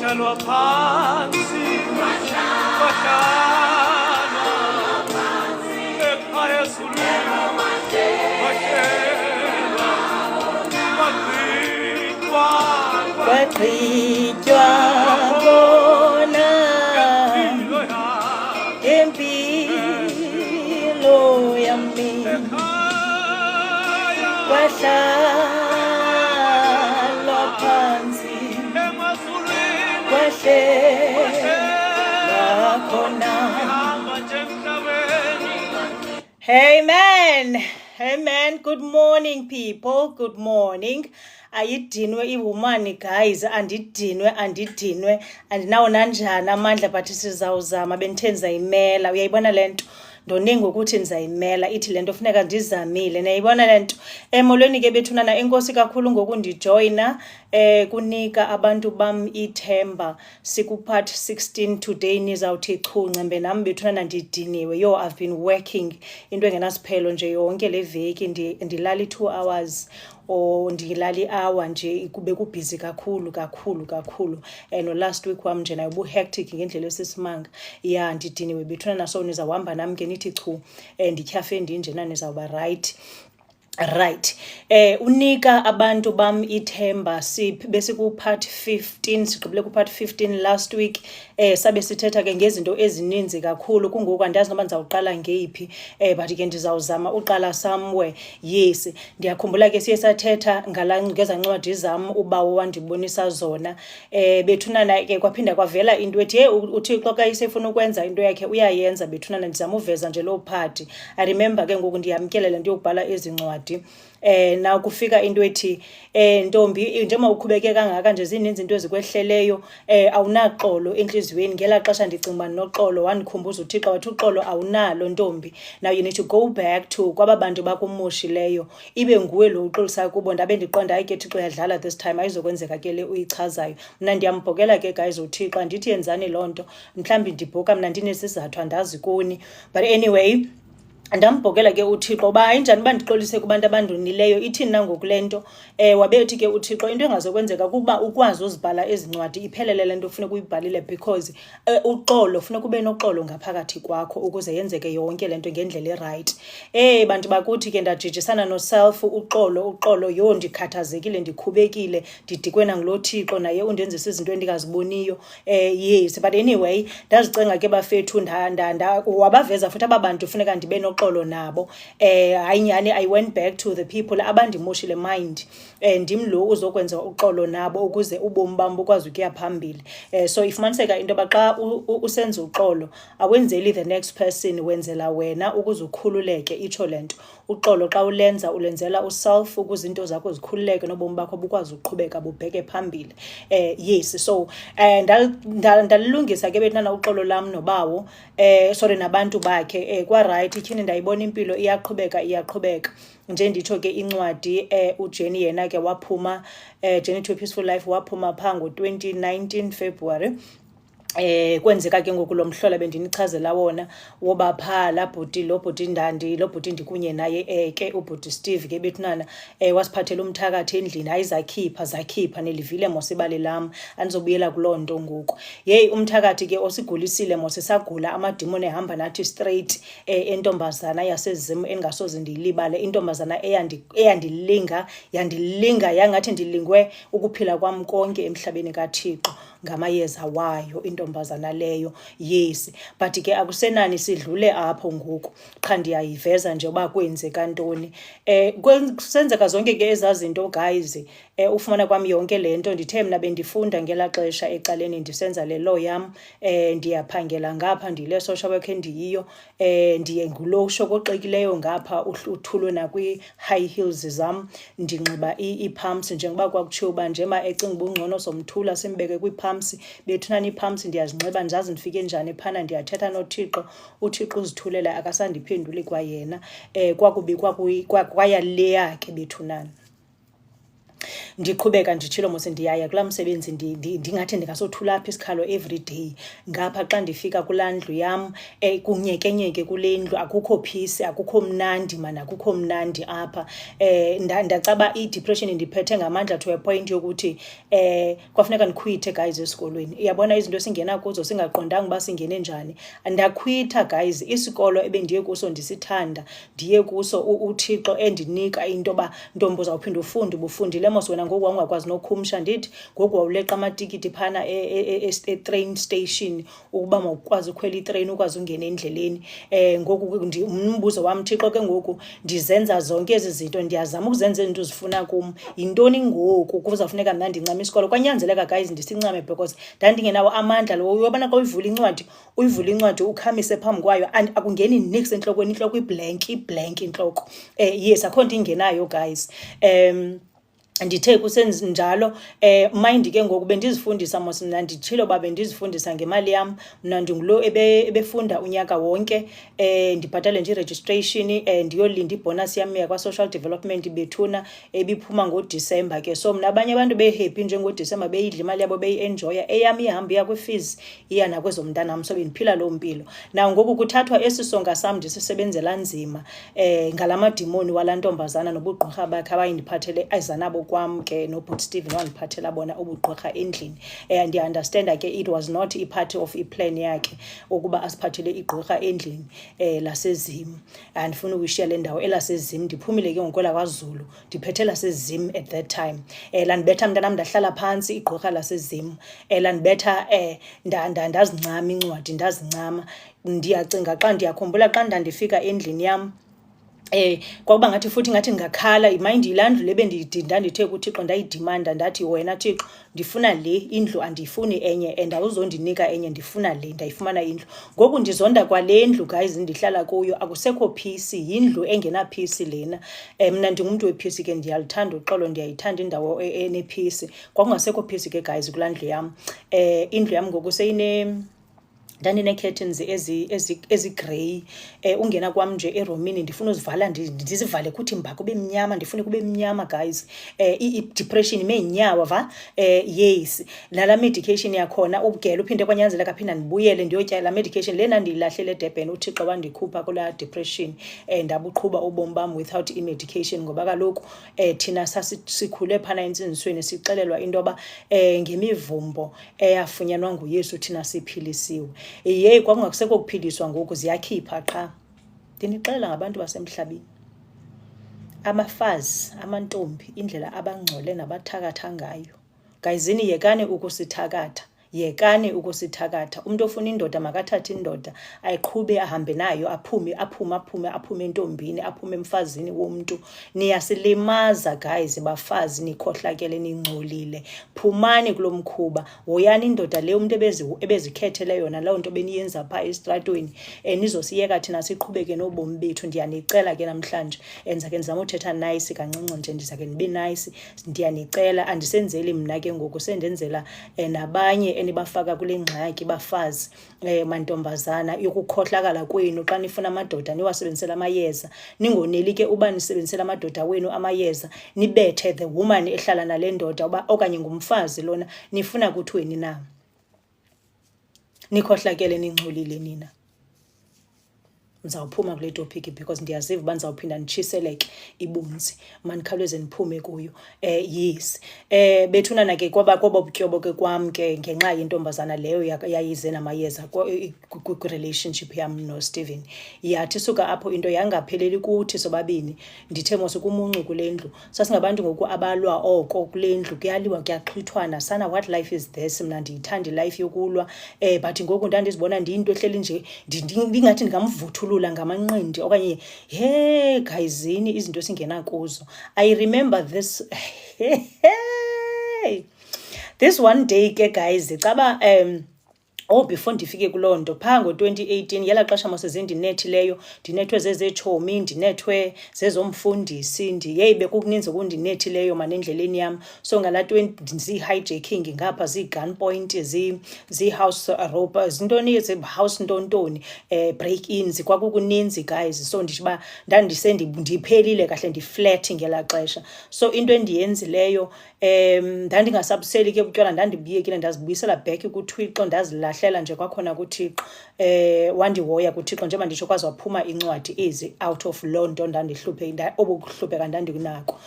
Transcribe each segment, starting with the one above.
Washalwa phansi washalwa ekhaya sulwini washelwa wagqitywa khona impilo yami kwahlalwa phansi kwahlela khona. Hey man, good morning people, good morning. Ayidinwe iwumani guys, andidinwe andinawo nanjani amandla but sizawuzama bendithe ndizayimela. Uyayibona le nto ndoninga ukuthi ndizayimela, ithi le nto funeka ndizamile. Niyayibona le nto. Molweni ke bethunana, enkosi kakhulu ngokundijoyina, kunika abantu bam ithemba. Sikupart 16 today, nizawuthi chu ncembe nami bethunana ndidiniwe. Yo, I've been working into engenasiphelo nje yonke le veki, ndilala 2 hours or ndilala i-hour nje, kube kubhizi kakhulu. No last week wam nje nayo bu-hectic ngendlela esisimanga. Ya ndidiniwe bethunana, so nizawuhamba nami ke nithi chu ndityhafe ndinjena nizawuba right. Unika abantu bam ithemba, besikupart 15, sigqibile kupart 15 last week. Sabe sithetha ke ngezinto ezininzi kakhulu, kungoku andazi noba ndizawuqala ngeyiphi, but ke ndizawuzama uqala somewhere. Yes, ndiyakhumbula ke siye sathetha ngeza ncwadi zam ubawo wandibonisa zona. Bethunana ke kwaphinda kwavela into ethi uThixo xa isefuna ukwenza into yakhe uyayenza. Bethunana ndizama uveza nje lo part. I remember ke ngoku ndiyamkela le nto yokubhala ezincwadi. Na kufika into ethi ntombi njengoba ukhubeke kangaka nje zininzi into ezikwehleleyo, awunaxolo enhliziyweni. Ngela xesha ndicinga noxolo wandikhumbuza uThixo wathi uxolo awunalo ntombi. Now you need to go back to kwaba bantu bakumushileyo, ibe nguwe lo uxolisa kubo. Ndabe ndiqonda hayi ke Thixo uyadlala this time, ayizokwenzeka ke le uyichazayo. Mna ndiyambhokela ke guys uThixo, andithi yenzani loo nto, mhlawumbi ndibhoka mna ndinesizathu andazi kuni, but anyway ndambhokela ke uThixo uba ayinjani uba ndixolise kubantu abandonileyo, ithini na ngoku le nto. Wabethi ke uThixo into engazokwenzeka kukuba ukwazi uzibhala ezincwadi, iphelele le nto funeka uyibhalile, because uxolo funeka ube noxolo ngaphakathi kwakho ukuze yenzeke yonke le nto ngendlela erayithi. Bantu bakuthi ke ndajijisana noself, uxolo yo ndikhathazekile, ndikhubekile, ndidikwe nangulo Thixo naye undenzisa izinto endingaziboniyo. Yes, but anyway ndazicenga ke bafethu wabaveza futhi aba bantu funeka ndibe noxolo nabo. Hayinyani, I went back to the people abandimoshile mind, ndim lo uzokwenza uxolo nabo ukuze ubomi bam bukwazi ukuya phambili. So ifumaniseka into yoba xa usenza uxolo awenzeli the next person, wenzela wena ukuze ukhululeke. Itsho le nto, uxolo xa ulenza ulenzela uself ukuze into zakho zikhululeke nobomi bakho bukwazi uqhubeka bubheke phambili. Yes, so ndalilungisa ke bethana uxolo lam nobawo, sorry nabantu bakhe. Kwa right ityhini ndayibona impilo iyaqhubeka nje nditsho ke incwadi. uJenny yena ke waphuma, Journey to a Peaceful Life, waphuma phaa ngo-2019 February. Kwenzeka ke ngoku lo mhlola bendinichazela wona woba phaa lo bhuti ndikunye naye ke ubhuti Steve ke bethunana wasiphathela umthakathi endlini. Hayi zakhipha nelivile mosibali lam, andizobuyela kuloo nto ngoku. Yeyi umthakathi ke osigulisile mosisagula, amadimoni ehamba nathi straight. Entombazana yasezimu engasoze ndiyilibale, intombazana yandilinga yangathi ndilingwe ukuphila kwam konke emhlabeni kaThixo ngamayeza wayo intombazana leyo. Yes, but ke akusenani sidlule apho ngoku, qha ndiyayiveza nje uba kwenzeka ntoni. Kusenzeka zonke ke ezazinto guys. Ufumana kwami yonke le nto ndithe mna bendifunda ngela xesha ecaleni ndisenza le law yam. Ndiyaphangela ngapha, ndiyile social work endiyiyo. Ndiye ngulo ushokoxekileyo ngapha uthulo nakwi-high heels zam, ndinxiba ii-pumps njengoba kwakutshiwo uba njeba ecinga uba ungcono somthula simbeke kwii-pumps. Bethunana ii-pumps ndiyazinxiba, ndizazi ndifike njani phana, ndiyathetha noThixo, uThixo uzithulela akasandiphenduli kwayena. Kwakubi kwayaleya ke bethunana. ndiqhubeka nditshilo mos ndiyaya kulaa msebenzi ndingathi ndingasothula apha isikhalo every day. Ngapha xa ndifika kulaa ndlu yam kunyekenyeke kule ndlu, akukho peace, akukho mnandi man, akukho mnandi apha. Ndacaba i-depression ndiphethe ngamandla to a point yokuthi kwafuneka ndikhwithe guys esikolweni. Uyabona izinto esingena kuzo singaqondanga uba singene njani. Ndakhwitha guys isikolo ebendiye kuso ndisithanda, ndiye kuso uThixo endinika into yoba ntombi uzawuphinda ufunde, ubufundile mos wena ngoku wawungakwazi nokhumsha. Ndithi ngoku wawuleqa amatikiti phana e-train station ukuba mawukwazi ukhwela itrain ukwazi ungena endleleni. Ngoku umbuzo wam, Thixo ke ngoku ndizenza zonke ezi zinto, ndiyazama ukuzenza izinto zifuna kum, yintoni ngoku kuzawufuneka mna ndincame isikolo? Kwanyanzeleka guys ndisincame because ndandingenawo amandla lo. Uyabona xa uyivula incwadi ukhamise phambi kwayo akungeni nix entlokweni, intloko iblank intloko. Yes, akho nto ingenayo guys. Ndithe kusenza njalo mind ke ngoku bendizifundisa mos mna nditshilo ba bendizifundisa ngemali yam. Mna ndingulo ebefunda unyaka wonke, ndibhatale nje i-registration, ndiyolinda ibonus yam yakwa-social development bethuna ebiphuma ngoDisemba ke. So mna abanye abantu behappy njengodisemba beyidla imali yabo beyi-enjoya, eyam ihamba iya kwi-fees iya nakwezomntanam. So bendiphila loo mpilo. Now ngoku kuthathwa esi songa sam ndisisebenzela nzima ngala madimoni walaa ntombazana nobugqirha bakhe abayindiphathele ezanabo kwam ke nobut Stephen wandiphathela bona ubugqirha endlini. Ndiya-understanda ke it was not i-part of iplan yakhe ukuba asiphathele igqirha endlini lasezim. Andifuna ukuyishiya le ndawo elasezim, ndiphumile ke ngokwela kwaZulu ndiphethe lasezim at that time. Landibetha mntanam ndahlala phantsi igqirha lasezim, landibetha ndazincama incwadi, ndazincama. Ndiyacinga xa ndiyakhumbula xa ndandifika endlini yam kwakuba ngathi futhi ngathi ndingakhala, mind yilaa ndlu le ndandithe kuThixo ndayidimanda, ndathi wena Thixo ndifuna le indlu, andiyifuni enye and awuzondinika enye, ndifuna le, ndayifumana indlu. Ngoku ndizonda kwale ndlu guys ndihlala kuyo, akusekho peace, yindlu engena peace lena. Mna ndingumntu wepeace ke, ndiyalithanda uxolo, ndiyayithanda indawo enepeace. Kwakungasekho peace ke guys kulaa ndlu yam. Indlu yam ngoku ndandine-curtains ezigrey. Ungena kwam nje eromini ndifuna uzivala ndizivale kuthi mba kube mnyama, ndifune kube mnyama guys. I-depression imenyawa va. Yes, nala medication yakhona ubugela uphinde kwanyanzeleka phinda ndibuyele ndiyotya la medication lena ndiyilahlele eDurban. uThixo wandikhupha kula depression ndabuqhuba ubomi bam without i-medication, ngoba kaloku thina sikhule phana entsinzisweni sixelelwa into yoba ngemivumbo eyafunyanwa nguYesu thina siphilisiwe. Kwakungakusekho kuphiliswa ngoku, ziyakhipha qha. Ndinixelela ngabantu basemhlabeni, abafazi, amantombi, indlela abangcole nabathakatha ngayo. Gayizini, yekani ukusithakatha. Yekani ukusithakatha. Umuntu ofuna indoda makathathe indoda ayiqhube ahambe nayo, aphume entombini, aphume emfazini womntu. Niyasilimaza guys bafazi, nikhohlakele, ningcolile. Phumani kulo mkhuba. Hoyani indoda le umuntu ebezikhethele yona, lawo nto beniyenza phaa esitratweni. Nizosiyeka thina siqhubeke nobomi bethu. Ndiyanicela ke namhlanje, enza ke ndizama uthetha nice kancinci nje, ndiza ke ndibe nice. Ndiyanicela, andisenzeli mna ke ngoku, sendenzela nabanye enibafaka kule ngxaki bafazi. Mantombazana, yokukhohlakala kwenu xa nifuna amadoda niwasebenzisela amayeza. Ningoneli ke uba nisebenzisela amadoda wenu amayeza, nibethe the woman ehlala nale ndoda uba okanye ngumfazi lona, nifuna kuthweni na? Nikhohlakele, ningcolile nina. Ndizawuphuma kule topic because ndiyaziva uba ndizawuphinda nditshiseleke ibunzi. Manikhawuleze niphume kuyo. Yes, bethunana ke kwaba butyobo ke kwam ke ngenxa yentombazana leyo yayize namayeza kwi-relationship yam noStephen. Yathi suka apho into yangapheleli kuthi sobabini. Ndithe mos kumuncu kule ndlu, sasingabantu ngoku abalwa oko kule ndlu, kuyaliwa kuyaxhwithwana sana. What life is this? Mna ndiyithanda ilife yokulwa. But ngoku ndandizibona ndiyinto ehleli nje ndingathi ndingamvuthulula ngamanqindi okanye gayizini izinto esingena kuzo. I remember this this one day ke guys, caba before ndifike kuloo nto phaa ngo-2018 yela xesha mose ndinethileyo ndinethwe zezetshomi ndinethwe zezomfundisi bekukuninzi okundinethileyo endleleni yam. So ngala 20 zii-hijacking ngapha zii-gunpoint zii-house rope zintoni house ntontoni break-ins kwakukuninzi guys. So ndithi uba ndiphelile kahle ndiflat ngelaa xesha. So into endiyenzileyo ndandingasabuseli ke butywala ndandibuyekile ndazibuyisela back kuThixo ndazilahlela nje kwakhona kuThixo wandihoya kuThixo njengoba nditsho kwaze waphuma incwadi ezi out of loo nto obukuhlupheka ndandinako.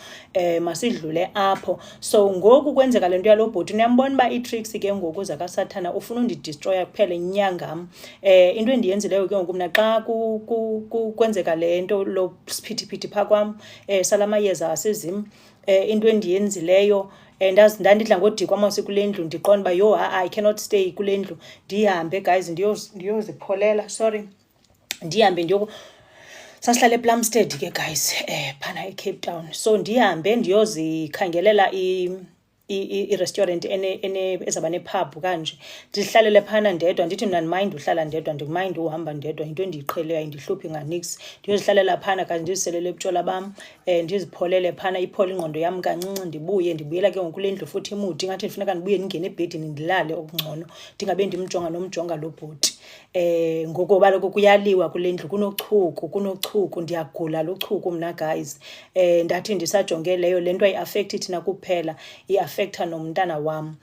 Masidlule apho. So ngoku kwenzeka le nto yalo bhoti niyambona uba ii-tricks ke ngoku zakasathana ufuna undidistroya kuphela inyangam. Into endiyenzileyo ke ngoku mna xa kwenzeka le nto lo siphithiphithi phaa kwam salamayeza asezim into endiyenzileyo ndandidla ngodikwa mose kule ndlu ndiqonda uba I cannot stay kule ndlu ndihambe guys ndiyozipholela ndihambe sasihlala ePlumstead ke guys phana eCape Town. So ndihambe ndiyozikhangelela i-restaurant ezaba nepub kanje ndihlalele phana ndedwa ndithi mna ndimayindi uhlala ndedwa ndikumayindi uhamba ndedwa into endiyiqheleyo ayindihluphi nganix. Ndiyozihlalela phana kanti ndiziselele ubutshwala bam ndizipholele phana iphole ingqondo yam kancinci ndibuyela ke ngokule ndlu futhi imudi ngathi ndifuneka ndibuye ndingene ebhedini ndilale okungcono ndingabe ndimjonga lo bhoti. Ngokuba kaloku kuyaliwa kule ndlu kunochuku ndiyagula lo chuku mna guys. Ndathi ndisajonge leyo le nto ayi-affecti thina kuphela i-affecta nomntana wam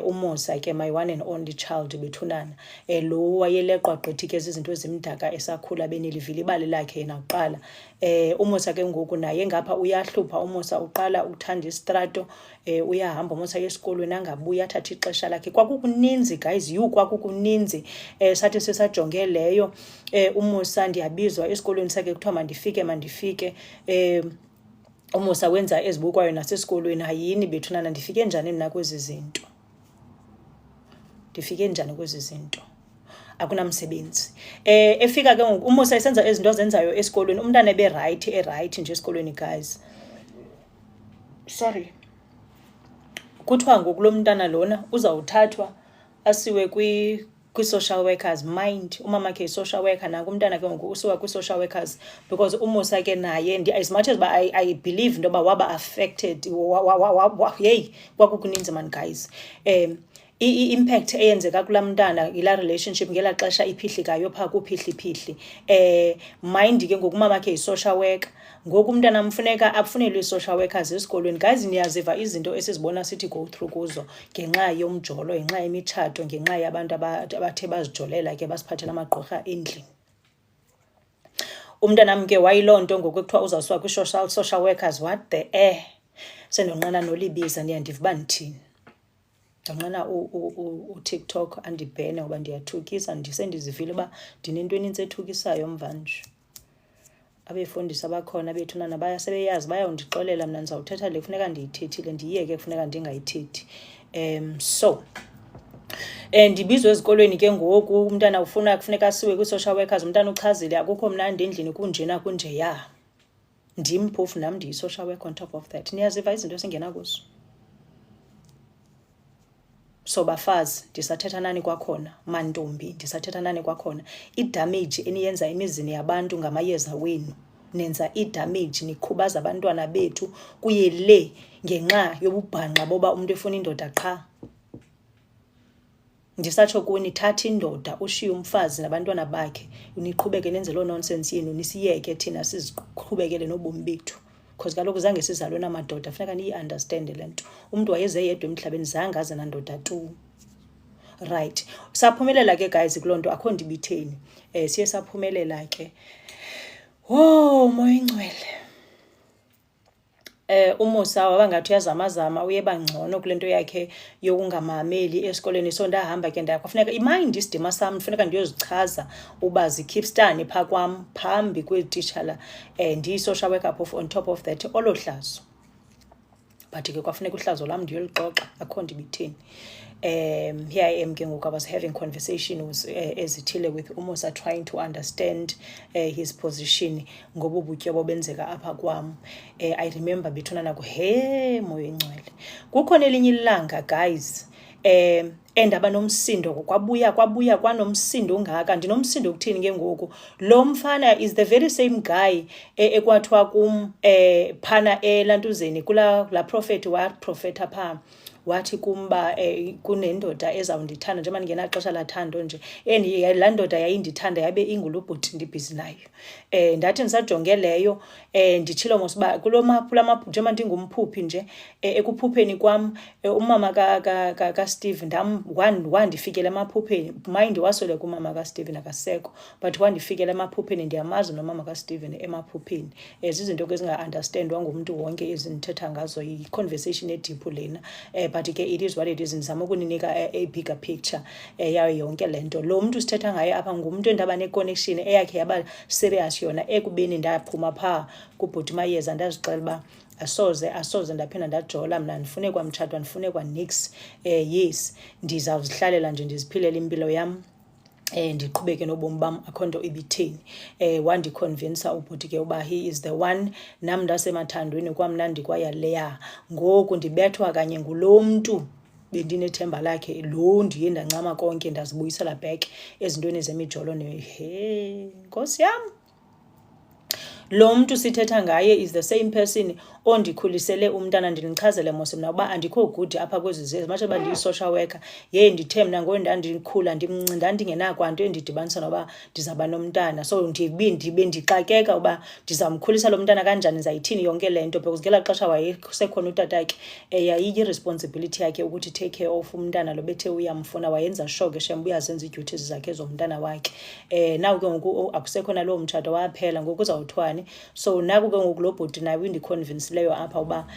uMusa ke my one and only child bethunana lo wayeleqwa gqithi ke zizinto ezimdaka esakhula benelivile ibali lakhe yena kuqala. uMusa ke ngoku naye ngapha uyahlupha. uMusa uqala ukuthanda istrato uyahamba uMusa esikolweni angabuya athathe ixesha lakhe. Kwakukuninzi guys kwakukuninzi sathi sisajonge leyo uMusa ndiyabizwa esikolweni sakhe kuthiwa mandifike uMusa wenza ezibukwayo nasesikolweni. Hayini bethunana ndifike njani mna kwezi zinto akunamsebenzi. Efika ke ngoku uMusa esenza izinto zenzayo esikolweni umntana right nje esikolweni guys. Kuthiwa ngoku lo mntana lona uzawuthathwa asiwe kwi-social workers. Mind umama ke social worker nanku umntana ke ngoku usuka kwi-social workers because uMusa ke naye as much as I believe into yoba waba affected kwakukuninzi man guys. I-impact eyenzeka kulaa mntana yilaa relationship ngelaa xesha iphihlikayo phaa kuphihliphihli. Mind ke ngoku umama ke yi-social worker ngoku umntana mfuneka afunelwe i-social workers esikolweni. Guys niyaziva izinto esizibona sithi go through kuzo ngenxa yomjolo ngenxa yemitshato ngenxa yabantu abathe bazijolela ke basiphathela amagqorha endlini. Umntanam ke wayiloo nto ngoku kuthiwa uzawusuka kwi-social workers. What the sendonqena nolibiza niyandiva uba ndithini. Ndonqena uTikTok andibhene ngoba ndiyathukisa ndisendizivile uba ndinento enintsi ethukisayo mvanje. Abefundisi abakhona bethunana sebeyazi bayawundixolela mna ndizawuthetha le kufuneka ndiyithethile ndiyeke kufuneka ndingayithethi. So ndibizwe ezikolweni ke ngoku umntana kufuneka asiwe kwi-social workers. Umntana uchazile akukho mnandi endlini kunjena kunjeya. Ndim phofu nam ndiyi-social worker on top of that. Niyaziva izinto esingena kuzo. So bafazi ndisathetha nani kwakhona, mantombi ndisathetha nani kwakhona. Idamage eniyenza emizini yabantu ngamayeza wenu. Nenza idamage nikhubaza abantwana bethu kuye le ngenxa yobubhanqa boba umuntu efuna indoda qha. Ndisatsho kuni thatha indoda ushiye umfazi nabantwana bakhe niqhubeke nenze loo nonsense yenu nisiyeke thina siziqhubekele nobomi bethu. Because kaloku zange sizalwe namadoda funeka niyi-understande le nto. Umntu wayeze yedwa emhlabeni zange aze nandoda tu. Right. Saphumelela ke guys kuloo nto akho ndibitheni. Siye saphumelela ke. Moya ingcwele. uMusa wabangathi uyazamazama uyeba ngcono kule nto yakhe yokungamameli esikoleni. So ndahamba ke kwafuneka imind isidima sami funeka ndiyozichaza uba zikhipstani phaa kwam phambi kwetitshala ndiyi-social worker on top of that olo hlazo. But ke kwafuneka uhlazo lam ndiyolixoxa akho ndibitheni. Here I am ke ngoku I was having conversations ezithile with uMusa trying to understand his position ngobu butyobo benzeka apha kwam. I remember bethunana moya ingcwele. Kukhona elinye ilanga guys endaba nomsindo kwabuya kwanomsindo ongaka ndinomsindo ukuthini ke ngoku lo mfana is the very same guy ekwathiwa kum phana elantuzeni la prophet waprofetha phaa wathi kumba kunendoda ezawundithanda njengoba ndingenaxesha lathando nje laa ndoda yayindithanda yabe ingulubhuti ndibhizi nayo ndathi ndisajonge leyo nditshilo mos uba njengoba ndingumphuphi nje ekuphupheni kwam umama kaSteve wandifikela emaphupheni mind wasweleka umama kaStephen akasekho but wandifikela emaphupheni ndiyamazi nomama kaStephen emaphupheni zizinto ke ezinga-understandwa ngumntu wonke ezindithetha ngazo yi-conversation ediphu lena but ke it is what it is ndizama ukuninika a-bigger picture yayo yonke le nto lo mntu sithetha ngaye apha ngumntu endaba ne-connection eyakhe yaba serious yona ekubeni ndaphuma phaa kubhuti mayeza ndazixela uba asoze ndaphinda ndajola mna ndifune kwamtshatwa ndifune kwanix yes ndizawuzihlalela nje ndiziphilele impilo yam ndiqhubeke nobomi bam akho nto ibitheni wandiconvinsa ubhuti ke uba he is the one nam ndasemathandweni kwamnandi kwayaleya ngoku ndibethwa kanye ngulo mntu bendinethemba lakhe lo ndiye ndancama konke ndazibuyisela back ezintweni zemijolo nkosi yam lo mntu sithetha ngaye is the same person ondikhulisele umntana ndinichazele mos mna uba andikho good apha kwezi zinto matshe uba ndiyi-social worker ndithe mna ngoku ndandikhula ndandingenakwanto endidibanisa noba ndizawuba nomntana so ndibe ndixakeka uba ndizamkhulisa lo mntana kanjani ndizayithini yonke le nto because ngelaa xesha wayesekhona utatakhe yayiyi-responsibility yakhe ukuthi take care of umntana lo bethe uyamfuna wayenza sure ke shem uyazenza ii-duties zakhe zomntana wakhe naku ke ngoku akusekhona loo mtshato waphela ngoku uzawuthwani so naku ke ngoku lo bhuti naye windiconvinsileyo apha uba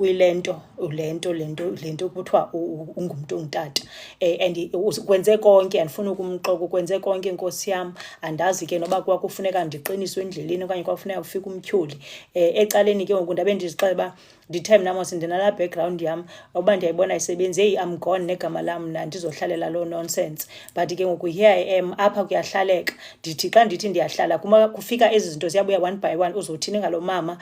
le nto kuthiwa ungumntu ongutata and kwenze konke andifuna ukumxoka kwenze konke nkosi yam andazi ke noba kwakufuneka ndiqiniswe endleleni okanye kwakufuneka kufika umtyholi ecaleni ke ngoku ndabe ndizixela uba ndithe mna mos ndinalaa background yam uba ndiyayibona isebenzi I'm gone negama lam mna ndizohlalela loo nonsense but ke ngoku here I am apha kuyahlaleka ndithi xa ndithi ndiyahlala kufika ezi zinto ziyabuya one by one uzothini ngalo mama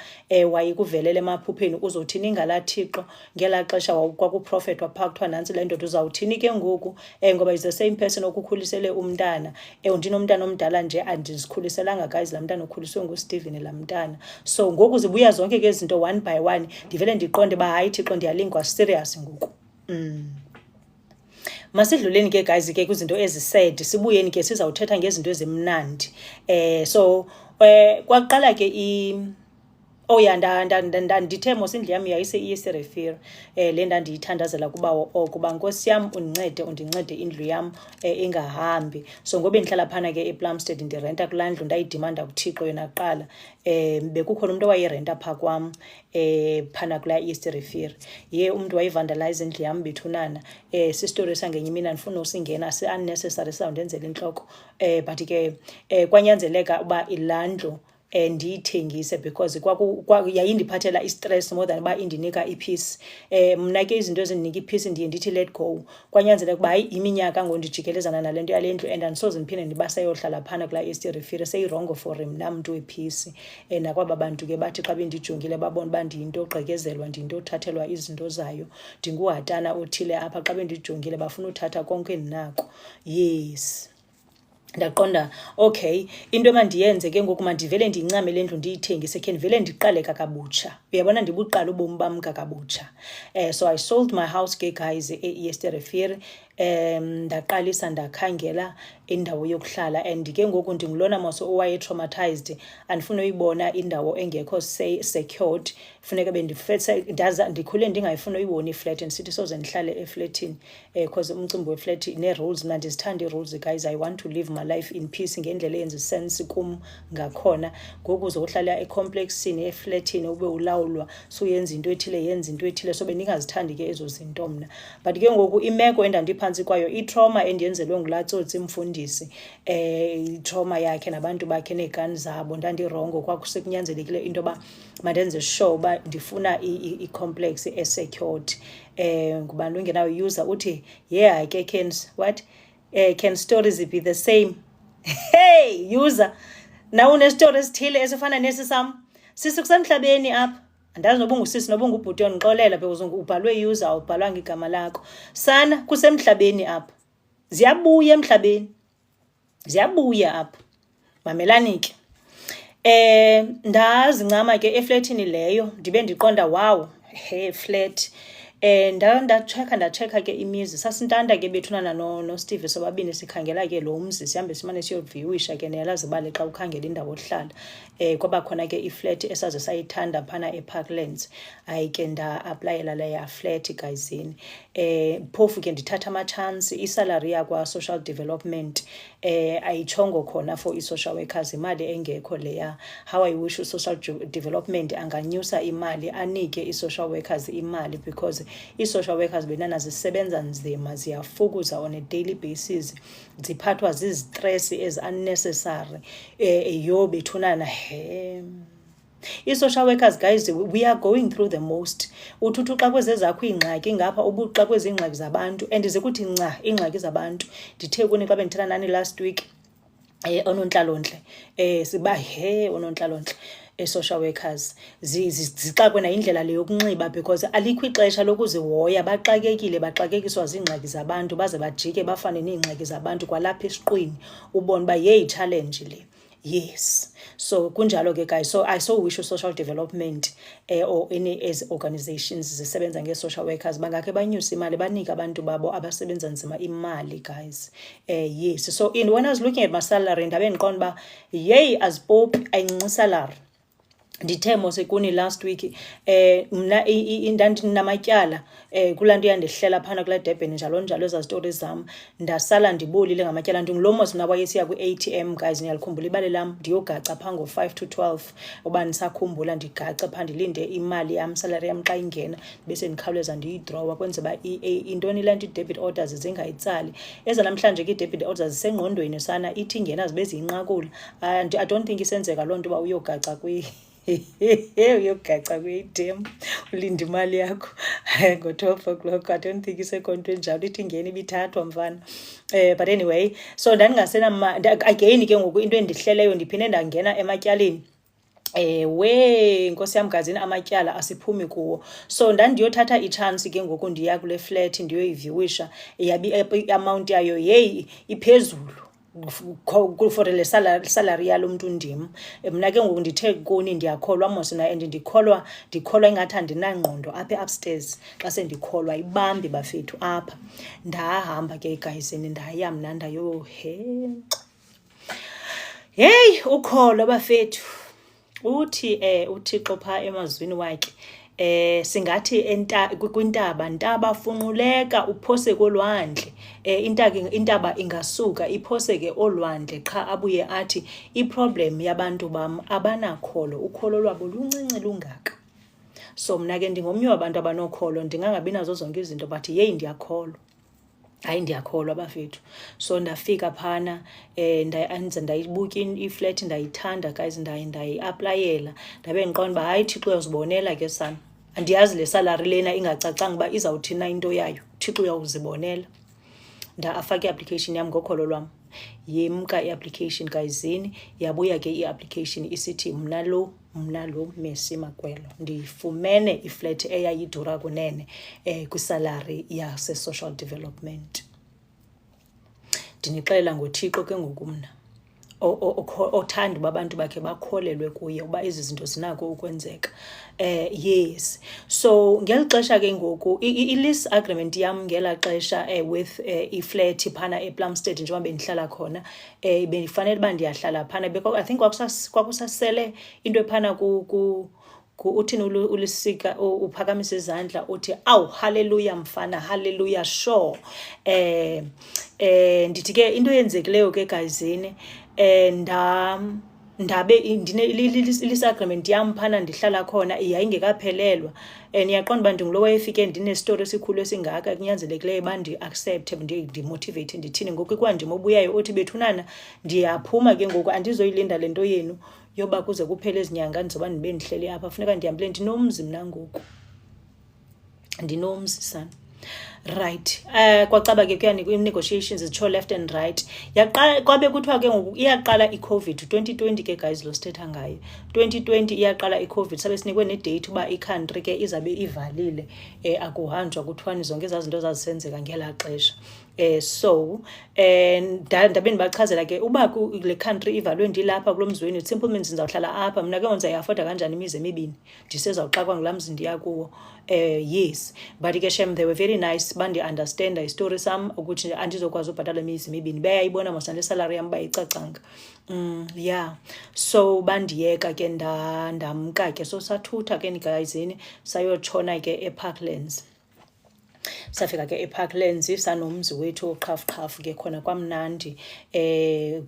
wayekuvelele emaphupheni uzothini ngalaa Thixo ngelaa xesha kwakuprofet waphaa kuthiwa nantsi le ndoda uzawuthini ke ngoku ngoba is the same person okukhulisele umntana ndinomntana omdala nje andizikhuliselanga guys laa mntana ukhuliswe nguStephen laa mntana so ngoku zibuya zonke ke zinto one by one ndivele ndiqonde uba hayi Thixo ndiyalingwa serious ngoku masidluleni ke guys ke kwizinto ezised sibuyeni ke sizawuthetha ngezinto ezimnandi so kwaqala ke ndithe mos indlu yam yayise-Iyesireferi le ndandiyithandazela kuba nkosi yam undincede indlu yam ingahambi so ngoba ndihlala phana ke ePlumstead ndirenta kulaa ndlu ndayidimanda kuThixo yona kuqala bekukhona umuntu owayerenta phaa kwam phana kulaa Iyesireferi umntu wayivandalize indlu yam bethunana sistory sangenye imini andifuna usingena si-unnecessary sawundenzela intloko but ke kwanyanzeleka uba ilaa ndlu ndiyithengise because yayindiphathela i-stress more than uba indinika i-peace mna ke izinto ezindinika i-peace ndiye ndithi let go kwanyanzeleka ukuba hayi iminyaka ngondijikelezana nale nto yale ndlu and andisoze ndiphinde ndibaseyohlala phana kulaa Iyesireferi seyirongo for mna mntu wephisi nakwaba bantu ke bathi xa bendijongile babona uba ndiyinto ogqekezelwa ndiyinto othathelwa izinto zayo ndinguhatana othile apha xa bendijongile bafuna uthatha konke endinako yes ndaqonda okay into emandiyenze ke ngoku mandivele ndiyincame le ndlu ndiyithengise khe ndivele ndiqale kakabutsha uyabona ndibuqala ubomi bam kakabutsha so I sold my house ke guys e-Iyesireferi ndaqalisa ndakhangela indawo yokuhlala and ke ngoku ndingulona mos owaye-traumatized andifuna uyibona indawo engekho secured funeka ndikhule ndingayifuna uyibona iflat ndisithi soze ndihlale eflatini because umcimbi weflat nee-rules mna ndizithanda ii-rules guys I want to live my life in peace ngendlela eyenza sense kum ngakhona ngoku uzohlala ecomplexini eflatini ube ulawulwa so yenza into ethile so bendingazithandi ke ezo zinto mna but ke ngoku imeko endandiphantsi kwayo itrauma endiyenzelwe ngulaa tsotsi mfundisi itrauma yakhe nabantu bakhe neegani zabo ndandirongo kwakusekunyanzelekile into yoba mandenze sure uba ndifuna i-complex esecured ngubani ungenayo user uthi yeah ke can stories be the same hey user nawe unestori esithile esifana nesi sam sisikusemhlabeni apha andazi noba ungusisi noba ungubhuti yondixolela because ubhalwe user awubhalwanga igama lakho. Sana kusemhlabeni apha, ziyabuya emhlabeni, ziyabuya apha, mamelani ke. Ndazincama ke eflatini leyo ndibe ndiqonda wow flat. Ndacheka ke imizi sasintanda ke bethunana no Steve sobabini sikhangela ke lo mzi sihambe simane siyoviwisha ke neyalazibale xa ukhangela indawo ohlala. Kwaba khona ke iflat esaze sayithanda phana eParklands. Hayi ke nda-aplayela leya flat guyzini. Phofu ke ndithatha ama-chance isalary yakwa social development ayitshongo khona for i-social workers, imali engekho leya. How I wish social development anganyusa imali anike i-social workers imali because i-social workers benana zisebenza nzima, ziyafukuza on a daily basis, ziphathwa zizistress unnecessary. Bethunana i-social workers guys, we are going through the most. Uthuthu xa kwezezakho iingxaki ngapha ubuxa kwezi ingxaki zabantu and zikuthi nca iingxaki zabantu. Ndithe kuni xa bendithetha nani last week onontlalontle siba onontlalontle social workers zixakwe na indlela le yokunxiba because alikho ixesha lokuzihoya. Baxakekiswa ziingxaki zabantu baze bajike bafane neengxaki zabantu kwalapha esiqwini ubone uba challenge le. Yes, so kunjalo ke guys. So I so wish social development or any as organizations zisebenza nge-social workers bangakhe banyuse imali banike abantu babo abasebenza nzima imali guys. Yes, so when I was looking at my salary ndabe ndiqonda uba as Pope ayincinci salary. Ndithe mose kuni last week mna ndandinamatyala kulaa nto yandihlela phana kula Durban njalo ezaa stories zam, ndasala ndibolile ngamatyala. Ndingulo mos mna wayesiya kwi-ATM guys, niyalikhumbula ibali lam ndiyogaca phaa ngo-5 to 12 uba ndisakhumbula, ndigace phaa ndilinde imali yam, salary yam xa ingena bese ndikhawuleza ndiyidrowa kwenze uba intoni le nto i-debit orders zingayitsali. Ezanamhlanje ke i-debit orders zisengqondweni sana, ithi ingena zibe ziyinqakula. I don't think isenzeka loo nto uba uyogaca uyogaca kwi-ATM ulinde imali yakho ngo-12 o'clock. I don't think isekontweni njalo, ithi ingena ibithathwa mfana. But anyway, so again ke ngoku into endihleleyo ndiphinde ndangena ematyaleni. Nkosi yam gazini amatyala asiphumi kuwo. So ndandiyothatha i-chance ke ngoku ndiya kule flat ndiyoyiviwisha. I-amount yayo iphezulu for le salary yalo mntu ndim. Mna ke ngoku ndithe kuni ndiyakholwa mos na and ndikholwa ingathi andinangqondo apha upstairs. Xa sendikholwa ibambi bafethu apha. Ndahamba ke igayizini ndaya mna ndayo ukholo bafethu. Uthi uThixo phaa emazwini wakhe singathi kwintaba funquleka uphose kolwandle. Intaba ingasuka iphoseke olwandle qha abuye athi iproblem yabantu bam abanakholo, ukholo lwabo luncinci lungaka. So mna ke ndingomnye wabantu abanokholo, ndingangabi nazo zonke izinto but ndiyakholwa. Hayi ndiyakholwa bafethu. So ndafika phana ndayibuka iflat ndayithanda guys, ndayi-aplayela ndabe ndiqonda uba hayi Thixo uyazibonela ke sana. Andiyazi le salary lena ingacacanga uba izawuthina into yayo, Thixo uyawuzibonela. Ndafaka i-application yam ngokholo lwam, yemka i-application guyzini, yabuya ke i-application isithi mna lo Mercy Makwelo ndifumene iflat eyayidura kunene kwisalary yase-social development. Ndinixelela ngoThixo ke ngoku mna othanda uba abantu bakhe bakholelwe kuye uba ezi zinto zinako ukwenzeka. Yes, so ngeli xesha ke ngoku i-lease agreement yam ngela xesha with iflat phana ePlumstead njengoba bendihlala khona, bendifanele uba ndiyahlala phana. I think kwakusasele into ephana uthini ulisika uphakamisa izandla uthi awu haleluya mfana, haleluya sure. Ndithi ke into yenzekileyo ke guyzini ndabe i-lease agreement yam phana ndihlala khona yayingekaphelelwa. Niyaqonda uba ndingulo wayefike ndinestori esikhulu esingaka, kunyanzelekileyo uba ndi-accepte ndimotivate ndithini. Ngoku ikwandim obuyayo uthi bethunana ndiyaphuma ke ngoku, andizoyilinda le nto yenu yoba kuze kuphele ezi nyanga ndizoba ndibe ndihleli apha. Funeka ndihambile, ndinomzi mna ngoku, ndinomzi sana. Right. Kwacaba ke kuyanikwa negotiations zitsho left and right. Yaqala kwabe kuthiwa ke ngoku iyaqala iCovid 2020 ke guys lo sithetha ngayo. 2020 iyaqala iCovid sabe sinikwe nedate uba iCountry ke izabe ivalile akuhanjwa kuthiwani zonke ezazinto zazisenzeka ngela xesha. So ndabe ndibachazela ke uba le country ivalwe ndilapha kulomzweni simple means ndizawuhlala apha mina ke ngizayiafoda kanjani imizi emibini ndisezawuxakwa ngulaa mzi ndiya kuwo. Yes, but ke shem they were very nice bandi-understanda istory sam ukuthi andizokwazi ubhatala imizi emibini bayayibona mos nale salary yam bayicacanga. Yeah, so bandiyeka ke ndamka ke so sathutha ke nigayizini sayotshona ke eParklands. Safika ke eParklands sanomzi wethu oqhafuqhafu ke khona kwamnandi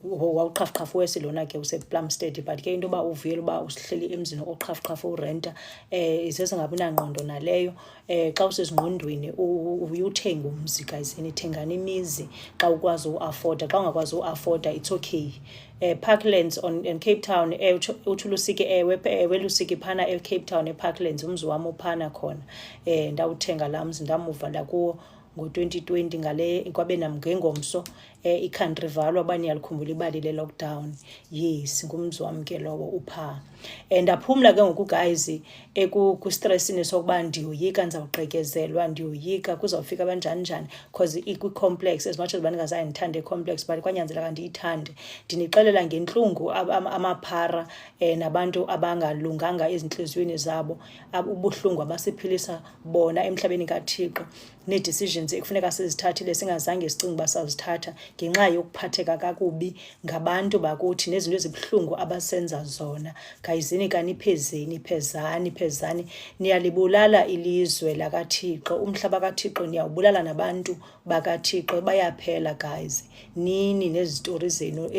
wawuqhafuqhafu wesilona ke usePlumstead but ke into yoba uvuyela uba usihleli emzini oqhafuqhafu urenta sesingabi nangqondo naleyo. Xa usezingqondweni uyuthenga umzi gayizini thengani imizi xa ukwazi uafoda xa ungakwazi uafoda it's okay. Parklands in Cape Town uthi lusike ewe lusike phana eCape Town eParklands umzi wami uphana khona ndawuthenga laa mzi ndamuva la kuwo ngo-2020 ngale kwabe namngengomso iCountry valwa abanye yalikhumbula ibali le-lockdown. Yes, ngumzi wami ke lowo upha. Ndaphumla ke ngoku guys kustressini sokuba ndiyoyika ndizawugqekezelwa ndiyoyika kuzawufika banjani njani because ikwi-complex as much as bandingazaye ndithande i-complex but kwanyanzeleka ndiyithande. Ndinixelela ngentlungu amaphara nabantu abangalunganga ezintliziyweni zabo ubuhlungu abasiphilisa bona emhlabeni kaThixo nee-decisions ekufuneka sizithathile singazange sicinga uba sazithatha ngenxa yokuphatheka kakubi ngabantu bakuthi nezinto ezibuhlungu abasenza zona. Gayizini phezani niyalibulala ilizwe lakaThixo umhlaba kaThixo niyawubulala nabantu bakaThixo bayaphela guys. Nini nezitori zenu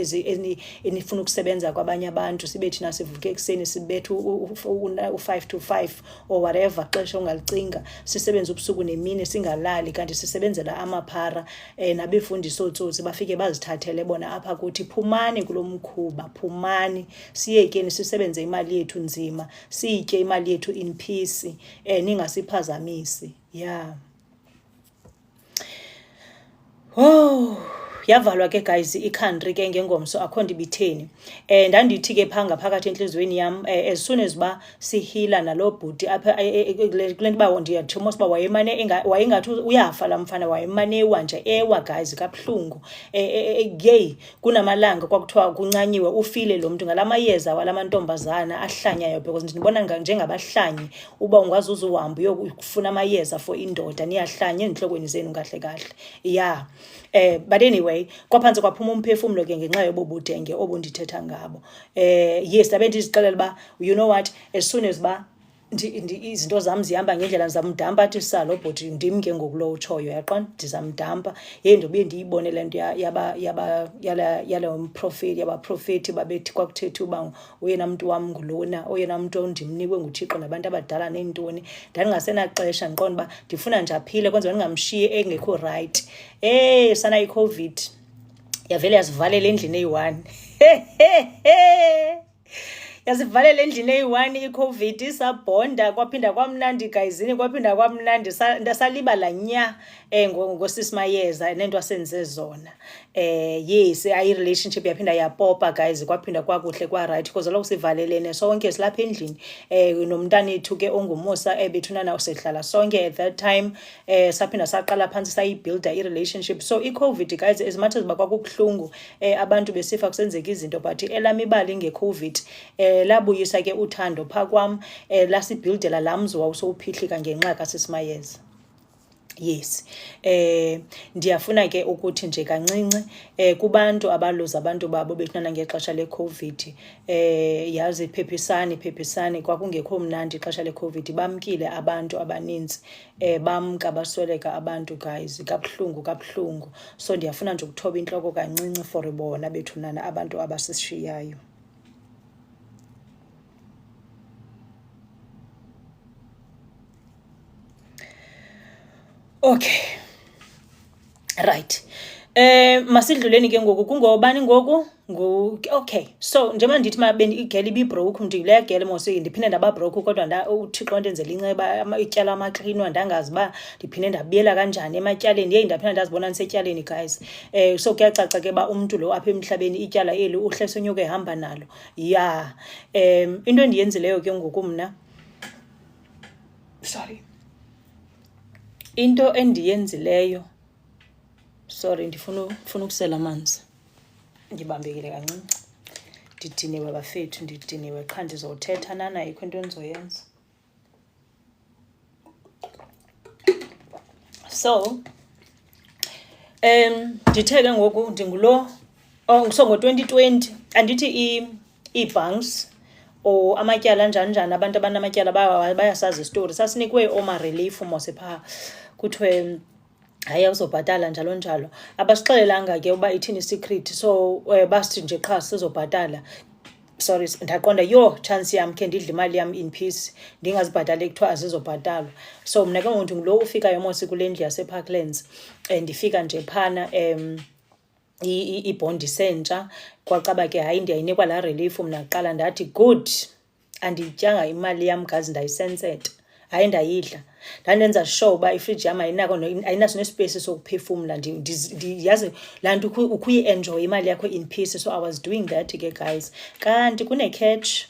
enifuna ukusebenza kwabanye abantu sibe thina sivuke ekuseni sibethe u5 to 5 or whatever xesha ongalicinga sisebenza ubusuku nemini singalali kanti sisebenzela amaphara nabefundisi otsotsi bafike bazithathele bona apha kuthi phumani kulomkhuba phumani siyekeni sisebenze imali yethu nzima siyitye imali yethu in peace ningasiphazamisi. Yeah. Yavalwa ke guys iCountry ke ngengomso akho ndibitheni. Ndandithi ke phanga phakathi enhlizweni yam as soon as ba sihila nalo bhuti apha kule nto ba ndiyathi mos ba wayengathi uyafa la mfana wayemane nje ewa guys kabuhlungu. Yey kunamalanga kwakuthiwa kuncanyiwe ufile lo muntu ngalamayeza walamantombazana ahlanyayo because ndibona njengabahlanyi uba ungazi uzuhamba uyokufuna amayeza for indoda niyahlanya enhlokweni zenu kahle kahle. Yeah. But anyway kwaphansi kwaphuma umphefumulo ke ngenxa yobubudenge obundithetha ngabo. Yes ndabe ndizixelela ba you know what as soon as ba izinto zami zihamba ngendlela ndizamdampa athi salo bhuti ndim ke ngokulo utshoyo yaqonda ndizamdampa ndobe ndiyibone le nto yala umprofeti yabaprofeti babethi kwakuthetha uba oyena muntu wami ngulona oyena muntu ondimnikwe nguThixo nabantu abadala neentoni ndandingasenaxesha ndiqonda uba ndifuna nje aphile kwenza ndingamshiyi engekho right. Sana iCovid yavele yasivalela endlini eyi-1 yasivalela endlini eyi-1 iCovid isabhonda kwaphinda kwamnandi gayizini kwaphinda kwamnandi ndasalibala nya ngosisimayeza nento asenze zona. Yes relationship yaphinda yapopa guys kwaphinda kwakuhle kwa-right because lokho sivalelene sonke silapha endlini nomntanethu ke ongumusa bethunana usehlala sonke at that time saphinda saqala phansi sayibuilda i-relationship. So iCovid guys as much as bakwakubuhlungu abantu besifa kusenzeka izinto but elami ibali ngeCovid labuyisa ke uthando pha kwam lasibuildela lamzi wawusowuphihlika ngenxa kasisimayeza. Yes. Ndiyafuna ke ukuthi nje kancinci kubantu abaluza abantu babo bethunana ngexesha leCovid yazi phephisani kwakungekho mnandi ixesha leCovid bamkile abantu abaninzi bamka basweleka abantu guys kabuhlungu. So ndiyafuna nje ukuthoba intloko kancinci for bona bethunana abantu abasishiyayo. Okay. Right. Masidluleni ke ngoku kungobani ngoku? Okay, so njengoba ndithi igele ibibroke ndileya gele mos ndiphinde ndababroke kodwa uthixo ndenzela inceba ityala amaxinwa ndangazi uba ndiphinde ndabuyela kanjani ematyaleni. Yeyi ndaphinda ndazibona ndisetyaleni guys. So kuyacaca ke uba umntu lo apha emhlabeni ityala eli uhle sonyuka ehamba nalo. Ya into endiyenzileyo ke ngoku mna into endiyenzileyo ndifuna ukusela amanzi. Ndibambekile kancinci, ndidiniwe bafethu, ndidiniwe qha ndizothetha nana ayikho into endizoyenza. So ndithe ke ngoku ndingulo so ngo-2020 andithi ii-banks or amatyala njani abantu abanamatyala bayasazi isitori. Sasinikwe oma-relief mose phaa kuthiwe hayi awuzobhatala njalo njalo. Abasixelelanga ke uba ithini i-secret, so basithi nje qha sizobhatala. Ndaqonda chance yam khe ndidle imali yam in peace ndingazibhatali kuthiwa azizobhatalwa. So mna ke ngoku ndingulo ufikayo mos kule ndlu yaseParklands. Ndifika nje phana ibhondi sentsha kwacaba ke hayi ndiyayinikwa laa relief. Mna kuqala ndathi good, andiyityanga imali yam gazi ndayisenseta, hayi ndayidla. Ndandenza sure uba ifriji yam ayinaso nespace sokuphefumla. Ndiyazi laa nto ukuyi-enjoy imali yakho in peace. So I was doing that ke guys. Kanti kune-catch,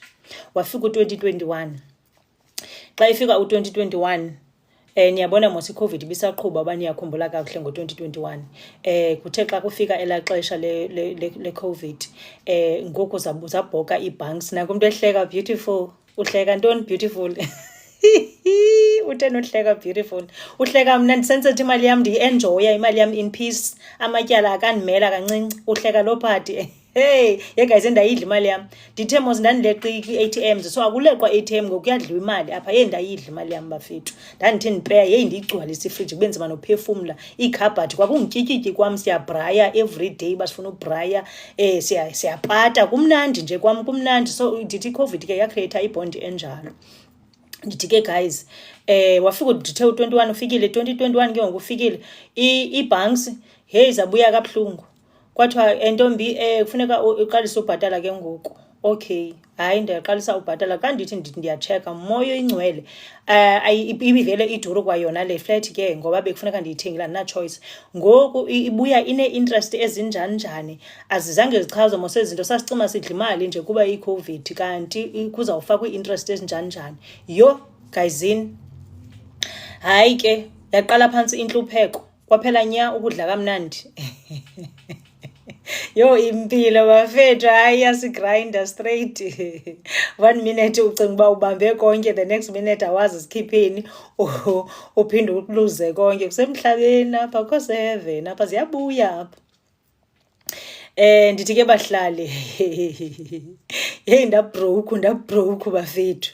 wafika u-2021. Xa ifika u-2021 niyabona mos iCOVID ibisaqhuba uba niyakhumbula kakuhle ngo-2021. Kuthe xa kufika elaa xesha le-COVID ngoku zabhoka ii-banks. Nanku umntu ehleka beautiful. Uhleka ntoni beautiful? Utheni uhleka beautiful? Uhleka mna ndisenseta imali yam ndiyi-enjoya imali yam in peace. Amatyala akandimela kancinci. Uhleka loo phati. Hey, guys, ndayidla imali yam. Ndithe mos ndandileqa ii-ATMs. So akuleqwa ATM ngoku kuyadliwa imali apha. Yeyi ndayidla imali yam bafethu. Ndandithi ndipeya yeyi ndiyigcwalisa ifriji kube nzima nophefumla. Iikhabhathi kwakungityityityi kwam, siyabhraya every day basifuna ubhraya. Siyapata kumnandi nje kwam kumnandi. So ndithi iCOVID ke yakreatha ibhondi enjalo. Ndithi ke guys wafika ndithe u-21 ufikile, 2021 ke ngoku ufikile ii-banks heyi zabuya kabuhlungu. Kwathiwa entombi kufuneka uqalise ubhatala ke ngoku. Okay, hayi ndiyaqalisa ubhatala. Xa ndithi ndiyatsheka moyo ingcwele ibivele iduru kwayona le flat ke ngoba bekufuneka ndiyithengile andina-choice. Ngoku ibuya ine-interest ezinjani. Azizange zichazwe mos ezi zinto, sasicima sidla imali nje kuba iCOVID kanti kuzawufakwa ii-interest ezinjani. Guyzini, hayi ke yaqala phantsi intlupheko kwaphela nya ukudla kamnandi. Impilo bafethu, hayi yasigrinda straight. 1 minute ucinga uba ubambe konke, the next minute awazi sikhipheni, uphinde ukuluze konke. Kusemhlabeni apha, akho seheaven apha, ziyabuya apha. Ndithi ke bahlali yeyi ndabroke bafethu.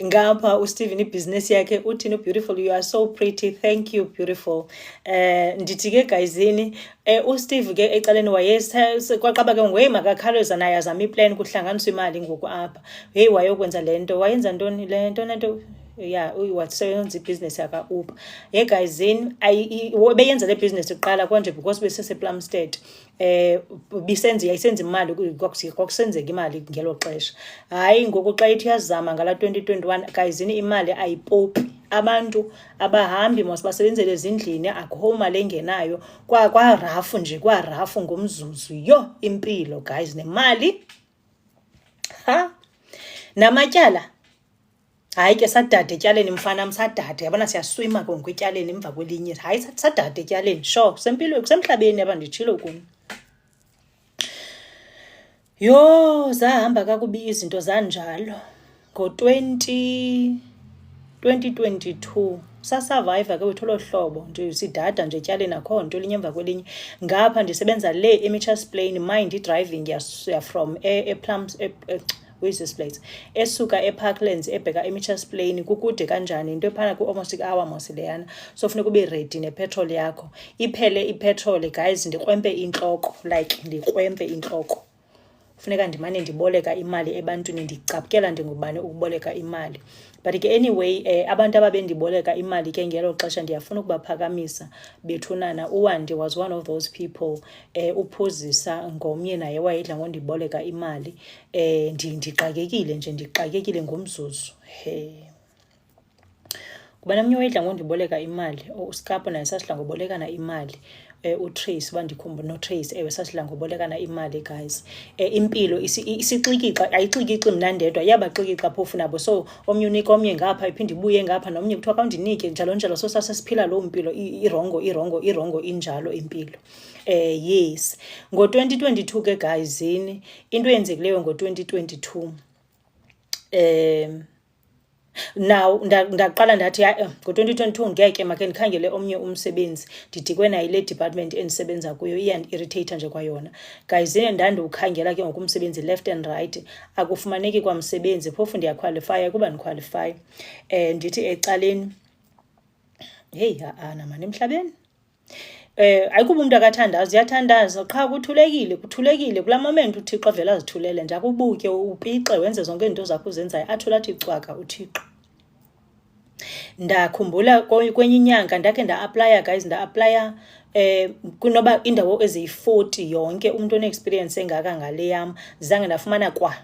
Ngapha uSteven ibhizinesi yakhe uthini uBeautiful, you are so pretty, thank you beautiful. Ndithi ke guyzini uSteve ke ecaleni kwaqaba ke ngoku makakhawuleza naye azama iplan kuhlanganiswa imali ngoku apha. Heyi wayokwenza le nto, wayenza ntoni le nto wasebenza ibhizinesi yaka-Uber. Guyzini beyenza le bhizinesi kuqala konje because besesePlumstead. Yayisenza imali, kwakusenzeka imali ngelo xesha. Hayi ngoku xa ithi yazama ngala 2021 guyzini imali ayipopi. Abantu abahambi mos basebenzele ezindlini, akho mali engenayo. Kwarafu nje, kwarafu ngomzuzu. Impilo guys, nemali namatyala. Hayi ke sadada etyaleni mfanam, sadada. Yabona siyaswima ke ngoku etyaleni emva kwelinye. Hayi sadada etyaleni, sure kusempilweni kusemhlabeni yaba nditshilo kuni. Zahamba kakubi izinto zanjalo. Ngo-2022 sasurvive ke wethu lo hlobo nje, sidada nje etyaleni akho nto linye emva kwelinye. Ngapha ndisebenza le eMitchells Plain, mind driving ya from where is this place, esuka eParklands ebheka eMitchells Plain. Kukude kanjani, into ephana ku-almost i-hour mos leyana. So funeka ube ready nepetrol yakho. Iphele ipetrol guys, ndikrwempe intloko, ndikrwempe intloko. Funeka ndimane ndiboleka imali ebantwini, ndicapukela ndingubani ukuboleka imali. But ke anyway abantu ababendiboleka imali ke ngelo xesha ndiyafuna ukubaphakamisa bethunana. uWandi was one of those people. Uphuzisa ngomnye naye wayedla ngondiboleka imali. Ndixakekile nje, ndixakekile ngomzuzu. Kuba namnye wayedla ngondiboleka imali, uScapo naye sasidla ngobolekana imali. uTrace bandikhumbula noTrace sasidla ngobolekana imali guys. Impilo isixikika, ayixikiki mna ndedwa, yabaxikika phofu nabo. So omnye unika omnye ngapha iphinde ibuye ngapha, nomnye kuthiwa kawundinike njalo njalo. So sasesiphila loo mpilo irongo injalo impilo. Yes, ngo-2022 ke guys, into eyenzekileyo ngo-2022 now ndaqala ndathi ngo-2022 ngeke make ndikhangele omnye umsebenzi, ndidikwe nayo ile department endisebenza kuyo, iyandiirritate nje kwayona guys. Ndandiwukhangela ke ngokumsebenzi left and right, akufumaneki kwamsebenzi. Phofu ndiyakhwalifaya kuba ndikhwalifaya. Ndithi ecaleni heyi namani emhlabeni ayikuba umuntu akathandazi, uyathandaza qha kuthulekile kulaa moment uThixo vele azithulele nje, akubuke upixe wenze zonke izinto zakho uzenzayo, athule athi cwaka uThixo. Ndakhumbula kwenye inyanga ndakhe nda-aplaya guys, nda-aplaya kunoba indawo eziyi-40 yonke, umuntu one-experience engaka ngale yam, zange ndafumana kwa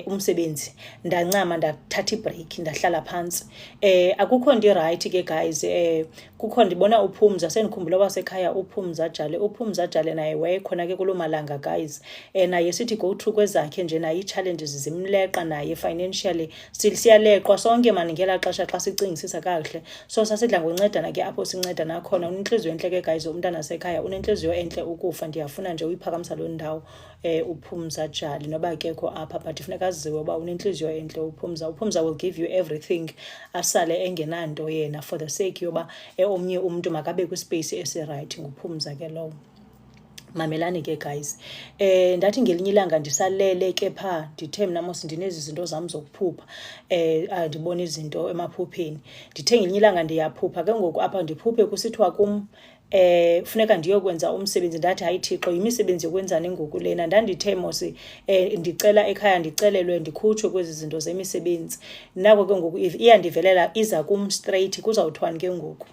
umsebenzi. Ndancama ndathatha ibreak, ndahlala phantsi. Akukho nto right ke guys. Kukho ndibona uPhumza, sendikhumbula wasekhaya uPhumza Jale naye wayekhona ke kuloo malanga guys. Naye sithi go through kwezakhe nje, naye ii-challenges zimleqa naye financially. Siyaleqwa sonke mani ngela xesha xa sicingisisa kakuhle. So sasidla ngoncedana ke apho sincedana khona. Unenhliziyo entle ke guys, umntana asekhaya unenhliziyo entle ukufa. Ndiyafuna nje uyiphakamisa loo ndawo uPhumza Jale, noba kekho apha but funeka aziwe uba unenhliziyo entle uPhumza will give you everything, asale engenanto yena for the sake yoba omnye umuntu makabe kwispace esiright. NguPhumza ke lowo. Mamelani ke guys. Ndathi ngelinye ilanga ndisalele ke pha, ndithe mna mos ndinezi zinto zam zokuphupha, ndibona izinto emaphupheni. Ndithe ngelinye ilanga ndiyaphupha ke ngoku apha ndiphuphe kusithiwa kum funeka ndiyokwenza umsebenzi. Ndathi hayi Thixo, yimisebenzi yokwenzani ngoku lena? Ndandithe mos ndicela ekhaya ndicelelwe ndikhutshwe kwezi zinto zemisebenzi. Nako ke ngoku iyandivelela iza kum straight, kuzawuthiwani ke ngoku?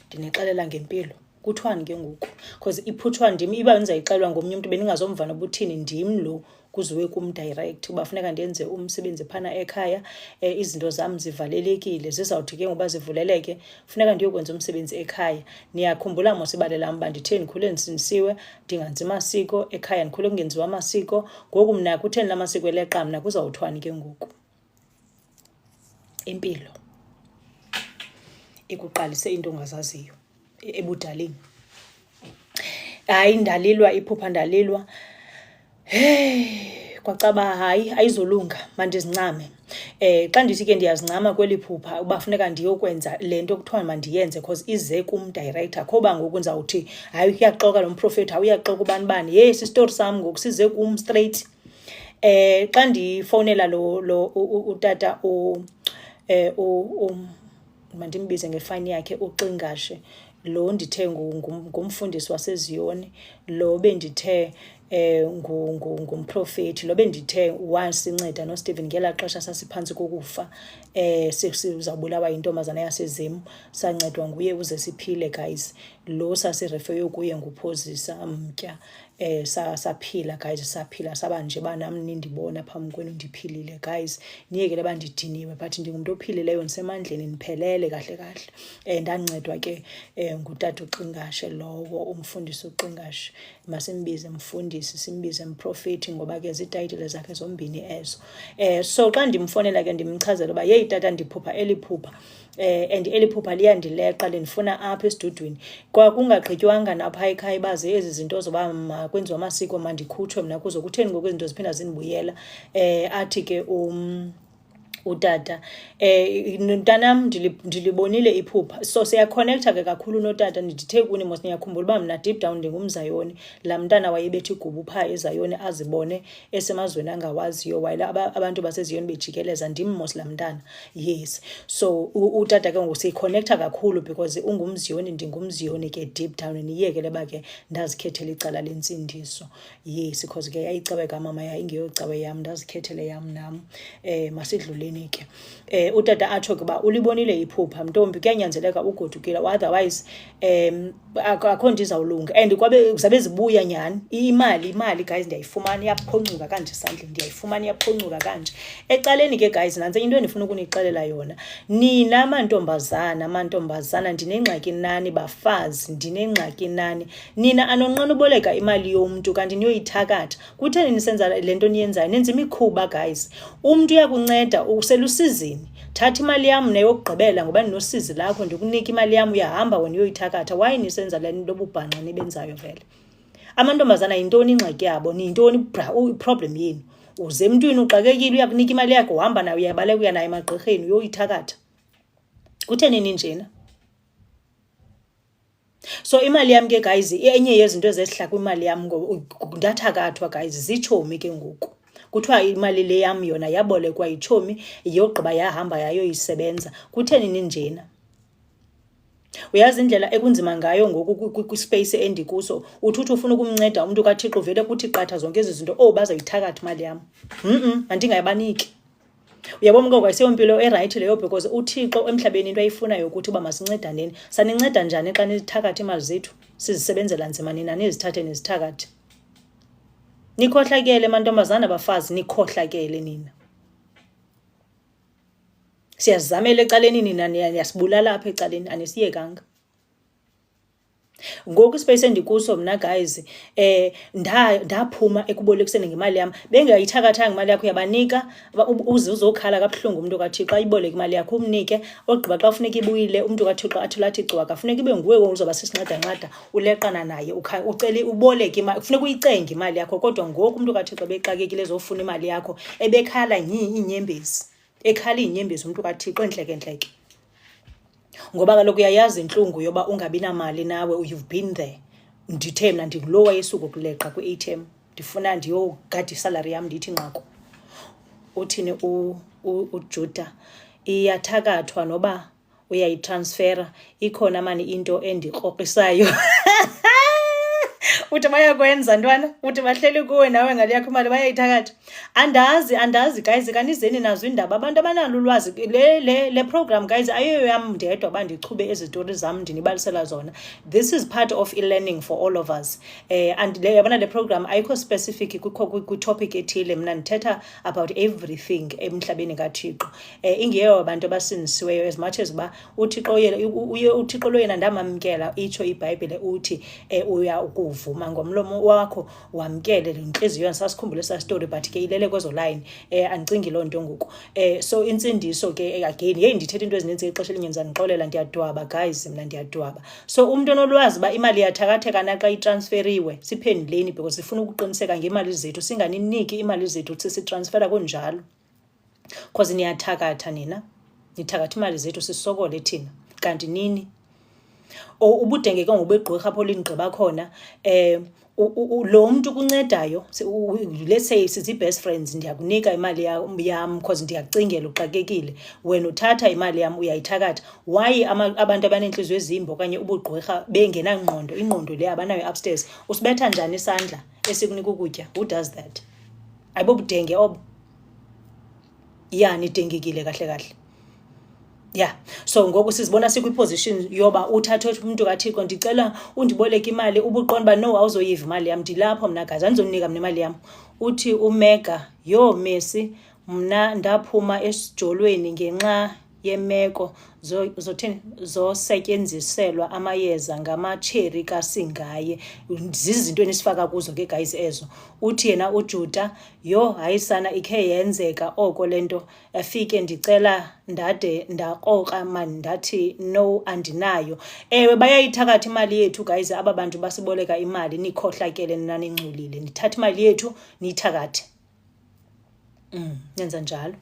Ndinixelela ngempilo, kuthiwani ke ngoku? Because iphutshwa ndim, iba ndizayixelwa ngomnye umntu bendingazomva noba uthini, ndim lo kuziwe kum direct uba funeka ndenze umsebenzi phana ekhaya. Izinto zam zivalelekile, zizawuthi ke ngoba zivuleleke funeka ndiyokwenza umsebenzi ekhaya. Niyakhumbula mos ibali lam uba ndithe ndikhule ndisindisiwe, ndingenzi masiko ekhaya, ndikhule kungenziwa amasiko. Ngoku mna kutheni la masiko eleqa mna? Kuzawuthiwani ke ngoku? Impilo ikuqalise into ongazaziyo ebudaleni. Hayi ndalilwa iphupha, ndalilwa. Kwacaba hayi ayizolunga, mandizincame. Xa ndithi ke ndiyazincama kweli phupha uba funeka ndiyokwenza le nto kuthiwa mandiyenze because ize kum direct. Akho ba ngoku ndizawuthi hayi uyaxoka lo mprofethi, hayi uyaxoka ubani. Yes, isitori sam ngoku size kum straight. Xa ndifowunela lo utata mandimbize ngefani yakhe, uXingashe, lo ndithe ngumfundisi waseZiyoni, lo bendithe ngumprofethi, lo bendithe wasinceda noStephen ngela xesha sasiphantsi kokufa. Sizawubulawa yintombazana yaseZim, sancedwa nguye uze siphile guys. Lo sasirefeyo kuye nguPhozisa Mtya. Saphila guys, saphila saba nje banam nindibona phambi kwenu ndiphilile guys. Niyekele bandidiniwe but ndingumntu ophilileyo, ndisemandleni, niphelele kahle kahle. Ndancedwa ke ngutata uXingashe lowo, umfundisi uXingashe. Masimbize mfundisi, simbize mprofethi ngoba ke zitayitile zakhe zombini ezo. So xa ndimfonela ke ndimchazela uba yeyi tata ndiphupha eliphupha. And eliphupha liyandileqa, lindifuna apha esidudwini. Kwakungagqitywanga napha ekhaya baze ezi zinto zoba makwenziwa amasiko mandikhutshwe mna kuzo. Kutheni ngoku izinto ziphinda zindibuyela? Athi ke utata mntanam ndilibonile iphupha. So siyakhonektha ke kakhulu notata. Ndithe kuni mos niyakhumbula uba mna deep down ndingumZayoni. Laa mntana wayebethi gubu phaa eZayoni azibone esemazweni angawaziyo, while abantu baseZiyoni bejikeleza. Ndim mos laa mntana. Yes, so utata ke ngoku siyikhonektha kakhulu because ungumZiyoni, ndingumZiyoni ke deep down. Niyekele uba ke ndazikhethela icala lensindiso. Yes, because ke yayicawe kamama, yayingeyocawe yam, ndazikhethele yam nam. Masidluleni ekugqibeleni ke utata atsho ke uba ulibonile iphupha, ntombi kuyanyanzeleka ugodukile, otherwise akho nto izawulunga. And kwabe zabe zibuya nyhani imali guys, ndiyayifumana iyaphoncuka kanje isandleni, ndiyayifumana iyaphoncuka kanje. Ecaleni ke guys, nantse into endifuna ukunixelela yona, nina mantombazana ndinengxaki nani, bafazi ndinengxaki nani. Nina anonqena uboleka imali yomntu kanti niyoyithakatha. Kutheni nisenza le nto niyenzayo? Nenza imikhuba guys. Umntu uyakunceda, uselusizini, thatha imali yam neyokugqibela ngoba ndinosizi lakho, ndikunika imali yam, uyahamba wena uyoyithakatha. Why nisenza le nto bubhanqa nibenzayo vele? Amantombazana yintoni ingxaki yabo? Niyintoni iproblem yenu? Uze emntwini uxakekile, uyakunika imali yakho, uhamba nayo, uyabaleka uya nayo emagqirheni uyoyithakatha. Kutheni ninjena? So imali yam ke guys, enye yezinto ezehla kwimali yam ndathakathwa guys, zitshomi ke ngoku. Kuthiwa imali le yam yona yabolekwa yitshomi, yogqiba yahamba yayoyisebenza. Kutheni ninjena? Uyazi indlela ekunzima ngayo ngoku kwispace endikuso, uthi ufuna ukumnceda umntu kaThixo vele kuthi qatha zonke ezi zinto, bazayithakatha imali yam. Andingayibaniki. Uyabona ngoku ayiseyompilo erayithi leyo, because uThixo emhlabeni into ayifunayo ukuthi uba masincedaneni. Saninceda njani xa nithakatha imali zethu? Sizisebenzela nzima nina nizithathe nizithakathe. Nikhohlakele mantombazana, bafazi, nikhohlakele nina. Siyazamela ecaleni, nina niyasibulala apha ecaleni, anisiyekanga. Ngoku ispace endikuso mna guys, ndaphuma ekubolekiseni ngemali yam. Bengayithakathanga imali yakho, uyabanika uze uzokhala kabuhlungu umntu kaThixo, ayiboleke imali yakho umnike, ogqiba xa kufuneka ibuyile umntu kaThixo athi lathi cwaka, kufuneka ibe nguwe uzoba sisinceda uleqana naye, ucele uboleke imali, kufuneka uyicenge imali yakho. Kodwa ngoku umntu kaThixo bexakekile ezofuna imali yakho, ebekhala iinyembezi, ekhala iinyembezi umntu kaThixo entleke. Ngoba kaloku uyayazi intlungu yoba ungabi namali nawe, you've been there. Ndithe mna ndingulo wayesuka ukuleqa kwi-ATM, ndifuna ndiyogada isalari yam, ndithi nqako. Uthini uJuda? Iyathakathwa noba uyayitransfera, ikhona mani into endikroqisayo. Uthi bayakwenza ntwana, uthi bahleli kuwe nawe ngale yakho imali bayayithakatha. Andazi guys, kanizeni nazo indaba abantu abanalo ulwazi. Le program guys ayiyo yam ndedwa bandichube ezitori zam ndinibalisela zona. This is part of e-learning for all of us. And yabona le program ayikho specific kwi-topic ethile, mna ndithetha about everything emhlabeni kaThixo. Ingeyo abantu abasindisiweyo, as much as uba uThixo lo yena ndamamkela, itsho iBhayibhile uthi uya ukuvuma ngomlomo wakho wamkele lenhliziyo. Sasikhumbule sa story but ke ilele kwezo line, andicingi loo nto ngoku. So insindiso ke again, ndithetha into ezininzi ixesha elinyenza ndixolela, ndiyadwaba guys, mna ndiyadwaba. So umntu onolwazi uba imali yathakatheka naxa itransferiwe, siphenduleni, because sifuna ukuqiniseka ngemali zethu, singaniniki imali zethu sisitransfera kunjalo. Because niyathakatha nina, nithakatha imali zethu sisokole thina, kanti nini ubudenge ke ngobegqirha apho linigqiba khona. Lo mntu kuncedayo, let's say sizi-best friends, ndiyakunika imali yam because ndiyacingela uxakekile, wena uthatha imali yam uyayithakatha. Why abantu abanenhliziyo ezimbi okanye ubugqirha bengenangqondo, ingqondo le abanayo upstairs, usibetha njani isandla esikunika ukutya? Who does that? Ayibobudenge obo? Nidengekile kahle. So ngoku sizibona sikwi-position yoba uthathe umuntu kaThixo, ndicela undiboleke imali, ubuqonda uba no, awuzoyiva imali yam, ndilapho mna gazi, andizonika mna imali yam. Uthi uMega, Messi, mna ndaphuma esijolweni ngenxa yemeko zosetyenziselwa amayeza ngamatsheri kaSingaye. Zizinto enisifaka kuzo ke guys ezo. Uthi yena uJuda, hayi sana, ikhe yenzeka oko lento, afike ndicela ndade ndakroka mani, ndathi no, andinayo. Ewe bayayithakatha imali yethu guys, aba bantu basiboleka imali, nikhohlakele nina ningculile, nithatha imali yethu niyithakathe. Nenza njalo.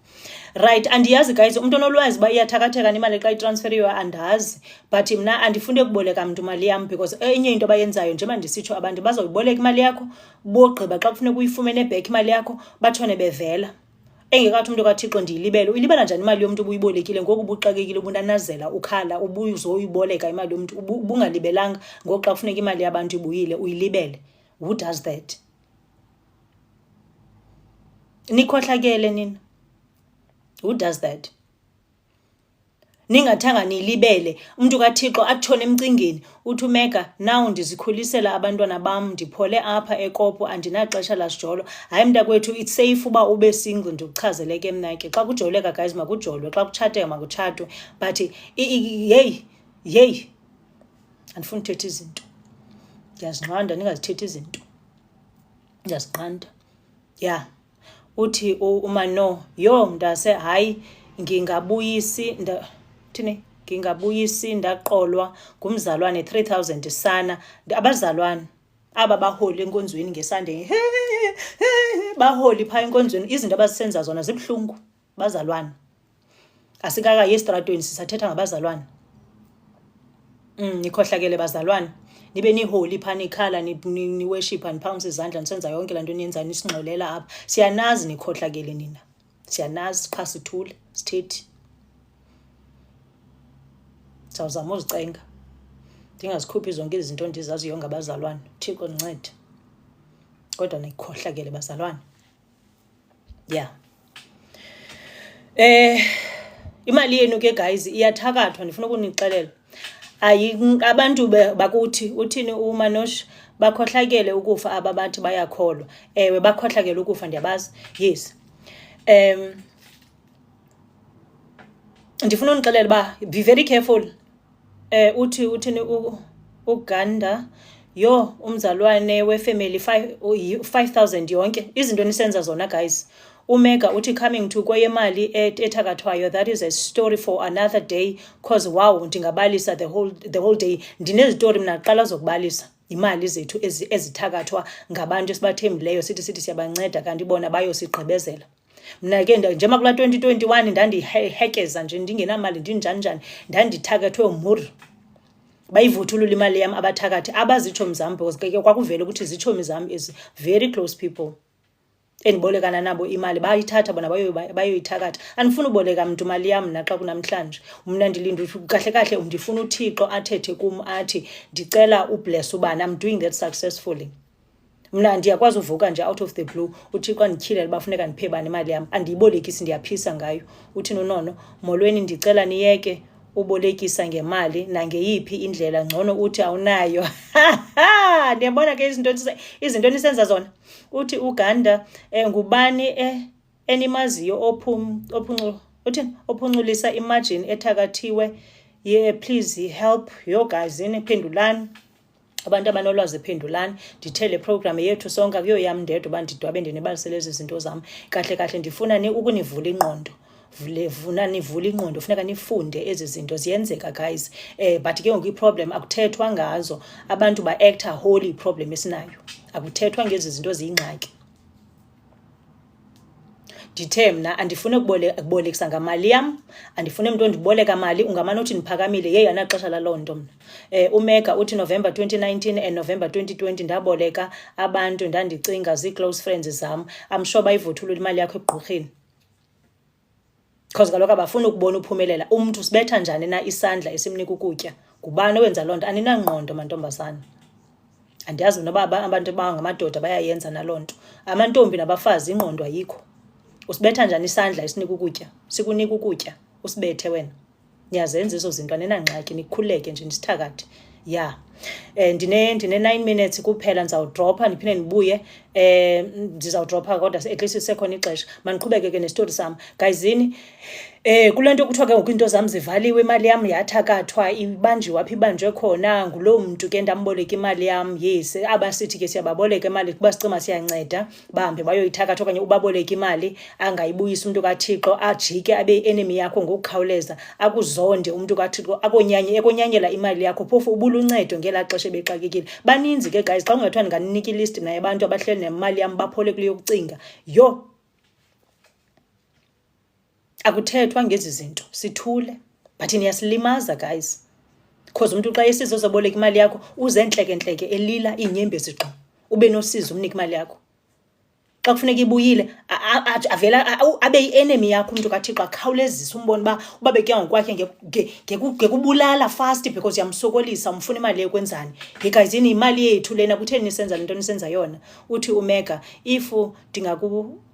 Right, andiyazi guys, umuntu onolwazi uba iyathakatheka nemali xa itransferiwe, andazi. But mna andifuni ukuboleka mntu imali yam, because enye into bayenzayo njengoba ndisitsho, abantu bazoyiboleka imali yakho, bogqiba xa kufuneka uyifumene back imali yakho batshone bevela. Engekathi umntu kaThixo ndiyilibele. Uyilibela njani imali yomntu ubuyibolekile ngoku ubuxakekile, ubunanazela, ukhala, ubuzoyiboleka imali yomntu ubungalibelanga, ngoku xa kufuneka imali yabantu ibuyile uyilibele? Who does that? Nikhohlakele nina. Who does that? Ningathanga nilibele umuntu kaThixo atshone emcingeni uthi uMega now ndizikhulisela abantwana bam ndiphole apha eKopo andinaxesha lasijolo. Hayi mntakwethu, it's safe uba ube single ndikuchazele ke mna ke xa kujoleka guys makujolwe, xa kutshateka makutshatwe, but hey andifuni uthetha izinto, ndiyazinqanda ningazithethi izinto, ndiyazinqanda. Yeah, uthi umano yo mntase hayi ngingabuyisi ngingabuyisi ndaqolwa ngumzalwane 3000 sana. Abazalwane aba baholi enkonzweni ngeSunday baholi phaa enkonzweni, izinto abazisenza zona zibuhlungu. Bazalwane asikakayi estradweni sisathetha ngabazalwane. Nikhohlakele bazalwane, nibe niholi phaa nikhala niweshipha niphakamisa izandla nisenza yonke laa nto niyenzayo nisingxolela apha. Siyanazi nikhohlakele nina, siyanazi, qha sithule sithethi. Sawuzama uzicenga ndingazikhuphi zonke izinto ndizaziyo ngabazalwane, Thixo ndincede, kodwa nikhohlakele bazalwane. Yeah, imali yenu ke guys iyathakathwa, ndifuna ukunixelela. Abantu bakuthi uthini uManosh bakhohlakele ukufa aba bathi bayakholwa. Ewe bakhohlakele ukufa ndiyabazi, yes. Ndifuna unixelela uba be very careful. Uthini uGanda yo umzalwane wefamily 5000 yonke izinto nisenza zona guys. uMega uthi coming to kweyemali ethakathwayo, that is a story for another day, cause wow ndingabalisa the whole day. Ndinezitori mna qala zokubalisa imali zethu ezithakathwa ngabantu esibathembileyo sithi siyabanceda kanti bona bayosigqibezela. Mna ke njema kula 2021 ndandihekeza nje ndingenamali ndinjani ndandithakathwe umhuri. Bayivuthulula imali yam abathakathi abazitshomi zam, because ke kwakuvela ukuthi izitshomi zam is very close people endibolekana nabo imali, bayithatha bona bayoyithakatha. Andifuna uboleka mntu mali yam naxa kunamhlanje. Mna ndilinda kahle kahle ndifuna uThixo athethe kum athi ndicela ubless ubani, I'm doing that successfully. Mna ndiyakwazi uvuka nje out of the blue uThixo andityhilele bafuneka ndiphe bani imali yam, andiyibolekisi ndiyaphisa ngayo. Uthi nonono molweni ndicela niyeke ubolekisa ngemali nangeyiphi indlela, ngcono uthi awunayo. Ndiyabona ke izinto nisenza zona. Uthi uGanda ngubani enimaziyo ophunculisa imagine ethakathiwe, yeah please help yo guys phendulani. Abantu abanolwazi phendulani, ndithele program yethu sonke akuyo yam ndedwa uba ndidwabe ndinibalisele ezi zinto zam. Kahle kahle ndifuna ukunivula ingqondo, nivula ingqondo, funeka nifunde ezi zinto ziyenzeka guys. But ke ngoku iproblem akuthethwa ngazo, abantu ba-acta holy iproblem esinayo, akuthethwa ngezi zinto ziyingxaki. Ndithe mna andifune ukubolekisa ngamali yam, andifune mntu ondiboleka mali ungamane uthi ndiphakamile, yeyi anaxesha laloo nto mna. uMega uthi November 2019 and November 2020 ndaboleka abantu ndandicinga zii-close friends zam. I'm sure bayivuthulula imali yakho ebugqurheni, because kaloku abafuna ukubona uphumelela. Umntu sibetha njani na isandla esimnika ukutya? Ngubani owenza loo nto? Aninangqondo mantombazana. Andiyazi noba abantu abangamadoda bayayenza naloo nto. Amantombi nabafazi ingqondo ayikho. Usibetha njani isandla esinika ukutya? Sikunika ukutya usibethe wena. Niyazenza ezo zinto, aninangxaki, nikhuleke nje nisithakathe. Yeah, ndine 9 minutes kuphela, ndizawudropha ndiphinde ndibuye. Ndizawudropha kodwa at least sekhona ixesha. Mandiqhubeke ke nestori sam guyzini. Kule nto kuthiwa ke ngoku into zam zivaliwe, imali yam yathakathwa, ibanjiwe apha ibanjwe khona nguloo mntu ke ndamboleka imali yam. Yes, abasithi ke siyababoleka imali kuba sicima siyanceda, bahambe bayoyithakatha okanye ubaboleka imali angayibuyisi umntu kaThixo, ajike abe enemy yakho ngokukhawuleza, akuzonde umntu kaThixo, ekonyanyela imali yakho, phofu ubuluncedo ngelaa xesha ebexakekile. Baninzi ke guys, xa kungathiwa ndinganinika ilist naye abantu abahleli nemali yam baphole kule yokucinga, yo akuthethwa ngezi zinto, sithule. But niyasilimaza guys, because umntu xa esizo zoboleka imali yakho uzentleke elila iinyembezi gqo, ube nosizo umnika imali yakho. Xa kufuneka ibuyile avela abe yi-enemy yakho umntu kaThixo, akhawulezisa umbone uba bekuya ngokwakhe ngekubulala fast because yamsokolisa, umfuna imali yekwenzani. Guysini imali yethu lena, kutheni nisenza le nto nisenza yona? Uthi uMega if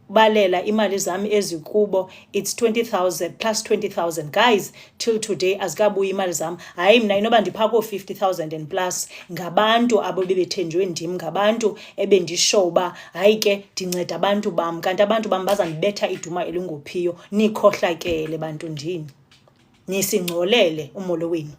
balela imali zami ezikubo it's 20,000 plus 20,000 guys till today azikabuyi imali zami. Hayi mina inoba ndipha ko 50,000 and plus ngabantu abo bebethenjwe ndim, ngabantu ebendishow uba hayi ke ndinceda abantu bam, kanti abantu bam bazandibetha iduma elingophiyo. Nikhohlakele bantu ndini, nisingcolele umolo wenu.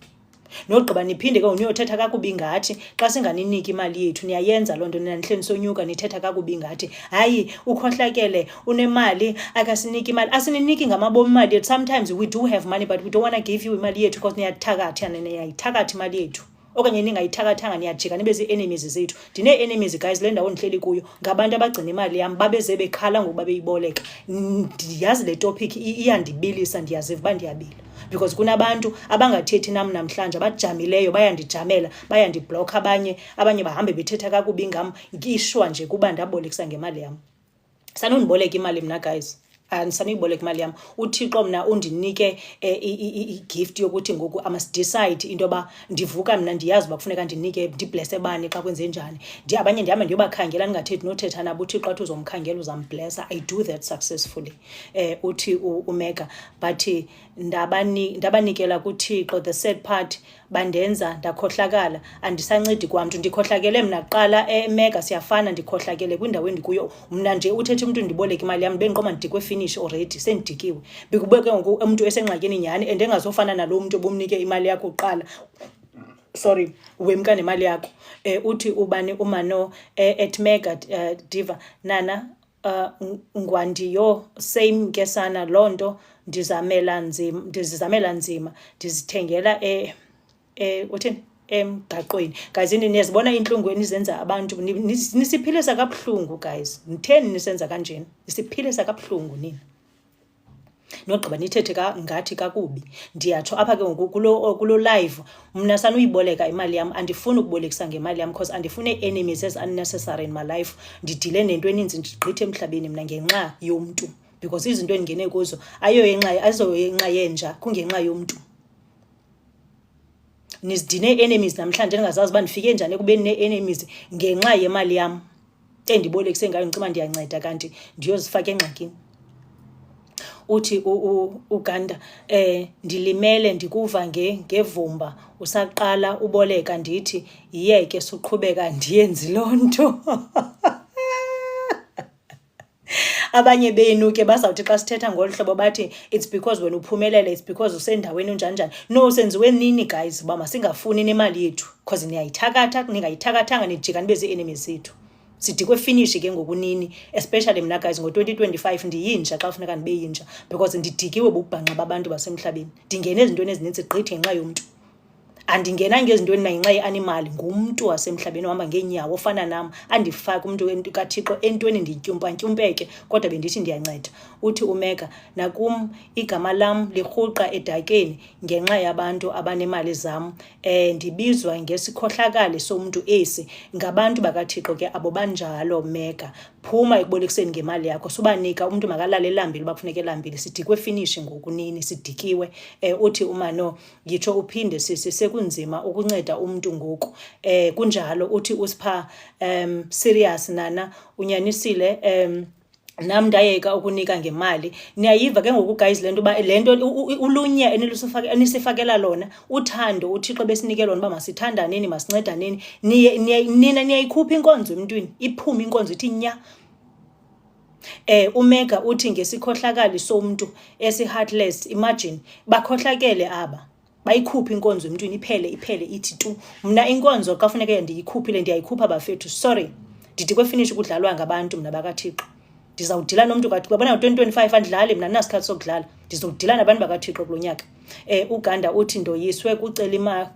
Nogqiba niphinde ke uniyothetha kakubi ngathi xa singaniniki imali yethu. Niyayenza loo nto, nanihleni sonyuka nithetha kakubi ngathi hayi ukhohlakele unemali akasiniki imali. Asininiki ngamabomi imali yethu. Sometimes we do have money but we don't want to give you imali yethu because niyayithakatha, niyayithakatha imali yethu. Okanye ningayithakathanga niyajika nibe zii-enemies zethu. Ndinee-enemies guys le ndawo ndihleli kuyo ngabantu abagcina imali yam babeze bekhala ngokuba beyiboleka. Ndiyazi le topic iyandibilisa, ndiyaziva uba ndiyabila because kunabantu abangathethi nam namhlanje abajamileyo bayandijamela, bayandibhlokha, abanye bahambe bethetha kakubi ngam ngishwa nje kuba ndabolekisa ngemali yam. Sanundiboleka imali mna guys, andisanuyiboleka imali yam. UThixo mna undinike i-gift yokuthi ngoku I must decide into yoba ndivuka mna ndiyazi uba kufuneka ndinike ndiblese bani xa kwenze njani. Abanye ndihambe ndiyobakhangela ndingathethi nothetha nabo. UThixo athi uzomkhangela uzamblesa. I do that successfully. Uthi uMega but ndabanikela kuThixo. The sad part bandenza ndakhohlakala, andisancedi kwamntu. Ndikhohlakele mna kuqala eMega siyafana, ndikhohlakele kwindawo endikuyo mna nje. Uthethe umntu ndiboleka imali yam bendiqoma ndidikwe finish already, sendidikiwe. Bikubeke ngoku umntu esengxakini nyhani and engazofana nalo mntu obumnike imali yakho kuqala. Sorry, wemka nemali yakho. Uthi ubani umano at Mega Diva Nana ngwandiyo same ke sana loo nto ndizamela nzima ndizithengela uthini emgaqweni. Guys niyazibona intlungu enizenza abantu, nisiphilisa kabuhlungu guys. Nitheni nisenza kanjena? Nisiphilisa kabuhlungu nina. Nogqiba nithethe ngathi kakubi. Ndiyatsho apha ke ngoku kulo live mna sanuyiboleka imali yam. Andifuni ukubolekisa ngemali yam because andifune enemies as unnecessary in my life. Ndidile nento eninzi ndigqithe emhlabeni mna ngenxa yomntu because izinto endingene kuzo azoyenxa yenja kungenxa yomntu. Nizidine enemies namhlanje ndingazazi uba ndifike njani ekubeni nee-enemies ngenxa yemali yam endibolekise ngayo. Ndicima ndiyanceda kanti ndiyozifaka engxakini. Uthi uGanda ndilimele ndikuva ngevumba usaqala uboleka ndithi yiyeke suqhubeka ndiyenzi loo nto. Abanye benu ke bazawuthi xa sithetha ngolu hlobo bathi it's because wena uphumelele, it's because usendaweni unjani. No, senziwe nini guys uba masingafuni nemali yethu because niyayithakatha, ningayithakathanga nijika nibe zii-enemies zethu. Sidikwe finish ke ngokunini, especially mna guys ngo-2025 ndiyinja xa kufuneka ndibe yinja because ndidikiwe bubhanqa babantu basemhlabeni. Ndingene ezintweni ezininzi gqithi ngenxa yomntu. Andingena ngezintweni ngenxa ye-animal, ngumntu wasemhlabeni ohamba ngeenyawo ofana nam. Andifake umntu kaThixo entweni ndityumpantyumpeke kodwa bendithi ndiyanceda. Uthi uMega nakum igama lam lirhuqa edakeni ngenxa yabantu abanemali zam. Ndibizwa ngesikhohlakali somntu esi. Ngabantu bakaThixo ke abo banjalo Mega. Phuma ekubolekiseni ngemali yakho. Subanika umntu makalale elambile uba kufuneka elambile. Sidikwe finish ngokunini, sidikiwe. Uthi umano ngitsho uphinde sekunzima ukunceda umntu ngoku. Kunjalo uthi usipha serious nana unyanisile nam ndayeka ukunika ngemali. Niyayiva ke ngoku guys lento uba lento ulunye enisifakela lona uthando uThixo besinike lona uba masithandaneni masincedaneni. Nina niyayikhupha inkonzo emntwini iphume inkonzo ithi nya. uMega uthi ngesikhohlakali somntu esi-heartless. Imagine bakhohlakele aba bayikhupha inkonzo emntwini iphele ithi tu. Mna inkonzo kafuneke ndiyikhuphile ndiyayikhupha bafethu. Sorry ndidikwe finish ukudlalwa ngabantu mna bakaThixo. Ndizawudila nomntu kaThixo. Babona ngo-2025 andidlali mna nasikhathi sokudlala. Ndizodila nabantu bakaThixo kulo nyaka. uGanda uthi ndoyiswe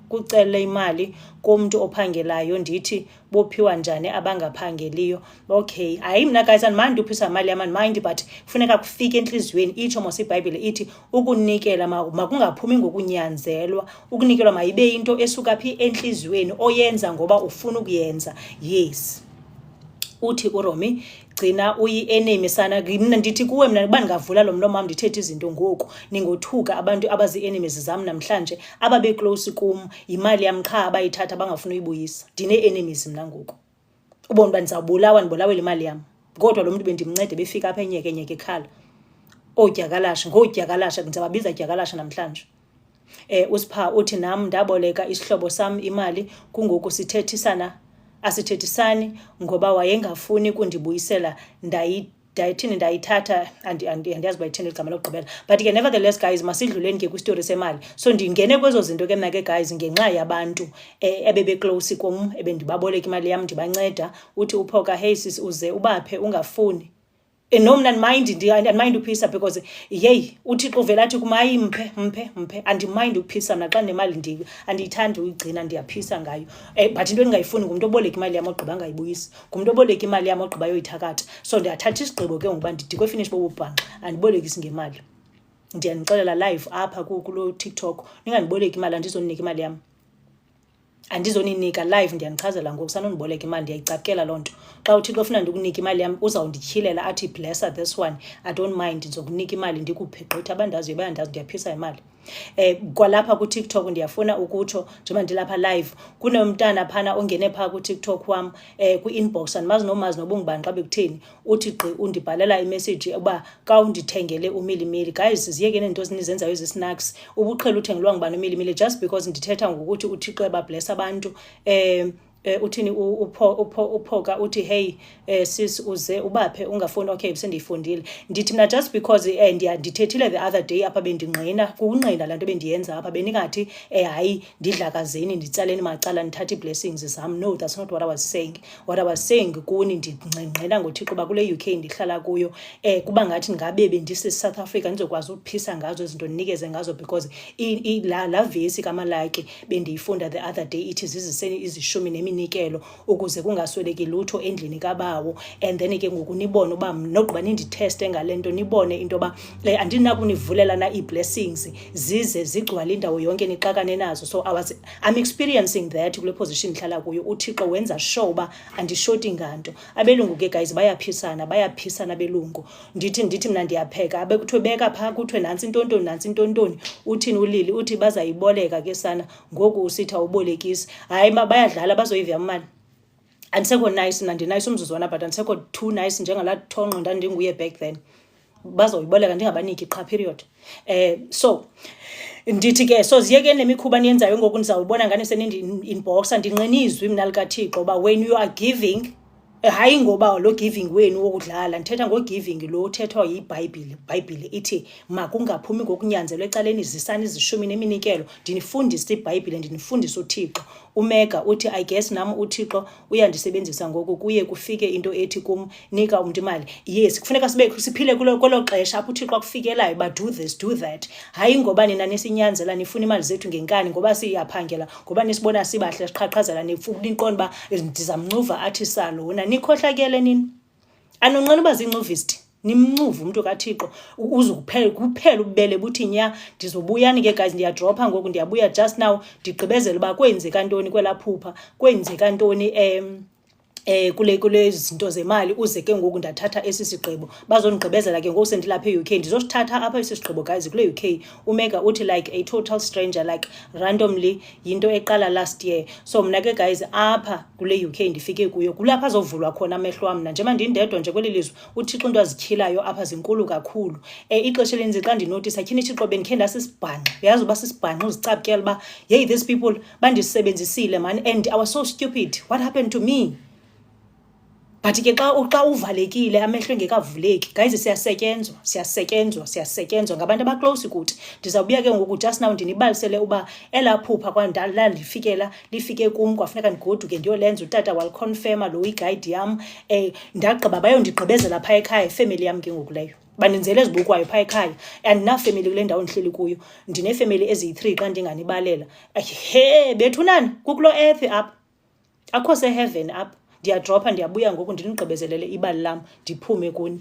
kucela imali komuntu ophangelayo ndithi bophiwa njani abangaphangeliyo. Okay, hayi mina guys andimandi uphisa imali yamani mind but kufuneka kufike enhlizweni. Itsho mose iBhayibhile ithi ukunikela makungaphumi ngokunyanzelwa. Ukunikelwa mayibe into esuka phi enhlizweni oyenza ngoba ufuna ukuyenza. Yes. Uthi uRomi gcina uyi-enemy sana. Mina ndithi kuwe mna ukuba ndingavula lo mlomo wam ndithethe izinto ngoku ningothuka abantu abazi-enemies zam namhlanje ababe close kum yimali yam qha abayithatha bangafuni uyibuyisa. Ndine-enemies mna ngoku. Ubona uba ndizawubulawa ndibulawele imali yam. kodwa lo muntu bendimncede befika apha enyekenyeke ekhala. Oodyakalashe ngoodyakalashe, ndizababiza dyakalashe namhlanje. Usipha uthi nam ndaboleka isihlobo sam imali, kungoku sithethisana asithethisani ngoba wayengafuni ukundibuyisela. Ndayithatha andiyazi uba ithini igama lokugqibela, but ke nevertheless guys, masidluleni ke kwistori semali. So ndingene kwezo zinto ke mna ke guys ngenxa yabantu ebebeclose kum ebendibaboleka imali yam ndibanceda. Uthi uphoka, hey sis uze ubaphe ungafuni. No mna andimind uphisa because yeyi uThixo uvela athi kum hayi mphe. Andimind uphisa mna xa nemali andiyithandi uyigcina, ndiyaphisa ngayo. But into endingayifuni ngumntu oboleka imali yam ogqiba angayibuyisi, ngumntu oboleka imali yam ogqiba ayoyithakatha. So ndiyathatha isigqibo ke ngokuba ndidikwe finish bobubhanqa, andibolekisi ngemali. Ndiyanixelela live apha kulo TikTok, ningandiboleki imali, andizonika imali yam. Andizoninika live, ndiyanichazela ngoku, sanondiboleka imali, ndiyayicapukela loo nto. Xa uThixo ofuna ndikunika imali yam uzawundityhilela athi blessa this one, I don't mind, ndizokunika imali ndikuphe gqitha. Abandaziyo bayandazi ndiyaphisa imali. Kwalapha kuTikTok ndiyafuna ukutsho njengoba ndilapha live, kunomntana phana ongene phaa kuTikTok wam kwi-inbox, andimazi nomazi noba ungubani xa bekutheni, uthi gqi undibhalela imessage uba ka undithengele umilimili. Guys, ziyekeni into nizenzayo ezi-snacks. Ubuqhela uthengelwa ngubani umilimili just because ndithetha ngokuthi uThixo ebablessa abantu. Uthini uphoka uthi hey sis uze ubaphe ungafuni. Okay, sendiyifundile. Ndithi mna just because ndithethile the other day apha bendingqina kukunqina laa nto bendiyenza apha, bendingathi hayi ndidlakazeni nditsaleni macala ndithatha ii-blessings zam. No, that's not what I was saying. What I was saying kuni ndingqina ngoThixo uba kule UK ndihlala kuyo kuba ngathi ngabe bendise-South Africa ndizokwazi ukuphisa ngazo izinto ndinikeze ngazo, because la vesi kamalaki bendiyifunda the other day ithi ziziseni izishumi nikelo ukuze kungasweleki lutho endlini kabawo. And then ke ngoku nibone uba nogqiba ninditheste ngale nto, nibone into yoba andinakunivulela na ii-blessings zize zigcwale indawo yonke nixakane nazo. So I'm experiencing that kule position ndihlala kuyo. UThixo wenza sure uba andishoti nganto. Abelungu ke guys bayaphisana belungu. Ndithi mna ndiyapheka, abe kuthiwe beka phaa, kuthiwe nantsi intontoni. Uthini ulili uthi bazayiboleka ke sana, ngoku usithi awubolekisi. Hayi bayadlala bazoyiva imali. Andisekho nice mna, ndinice umzuzwana but andisekho too nice njengalaa thonqo ndandinguye back then. Bazoyiboleka ndingabaniki qha period. So ndithi ke so ziyekeni nemikhuba niyenzayo ngoku ndizawubona ngani senindi-inboxa. Ndinqinizwe mna likaThixo uba when you are giving, hayi ngoba lo giving wenu wokudlala, ndithetha ngogiving lo uthethwa yiBhayibhile ithi makungaphumi ngokunyanzelwa ecaleni, zisani izishumi neminikelo. Ndinifundisa iBhayibhile, ndinifundisa uThixo. Umega uthi I guess nam uThixo uyandisebenzisa ngoku kuye kufike into ethi kum nika umntu imali. Yes, kufuneka siphile kwelo xesha apho uThixo akufikelayo uba do this do that. Hayi ngoba nina nisinyanzela nifuna imali zethu ngenkani, ngoba siyaphangela, ngoba nisibona sibahle siqhaqhazela niqonda uba ndizamncuva athi salona. Nikhohlakele nini, anonqena uba ziincuvist. Nimncuva umntu kaThixo uze kuphela ububele buthi nya. Ndizobuyani ke guys, ndiyadropha ngoku, ndiyabuya just now ndigqibezela uba kwenzeka ntoni kwelaphupha, kwenzeka ntoni kule zinto zemali, uze ke ngoku ndathatha esi sigqibo. Bazondigqibezela ke ngoku sendilapha e-UK, ndizosithatha apha esi sigqibo guys kule UK. Umega uthi like a total stranger, like randomly, yinto eqala last year. So mna ke guys apha kule UK ndifike kuyo, kulapha azovulwa khona amehlo wam. Njengoba ndindedwa nje kweli lizwe, uThixo into azityhilayo apha zinkulu kakhulu. Ixesha elinzi xa ndinotisa tyhini Thixo bendikhe ndasisibhanqa, yazi uba sisibhanqa uzicapukela uba hey these people bandisebenzisile man and I was so stupid, what happened to me? But ke xa uvalekile amehlo engekavuleki guys, siyasetyenzwa ngabantu abaclose kuthi. Ndizawubuya ke ngoku just now ndinibalisele uba elaphupha kwandala lifike kum, kwafuneka ndigoduke ndiyolenza. Utata waliconfirma lo iguide yam. Ndagqiba bayondigqibezela phaa ekhaya, family yam ke ngoku leyo bandenzele ezibukwayo phaa ekhaya. Andinafamily kule ndawo ndihleli kuyo, ndinefamily eziyi-3 xa ndinganibalela. He bethunani kukulo earth apha, akho seheaven apha. Ndiyadropha ndiyabuya ngoku ndinigqibezelele ibali lam ndiphume kuni.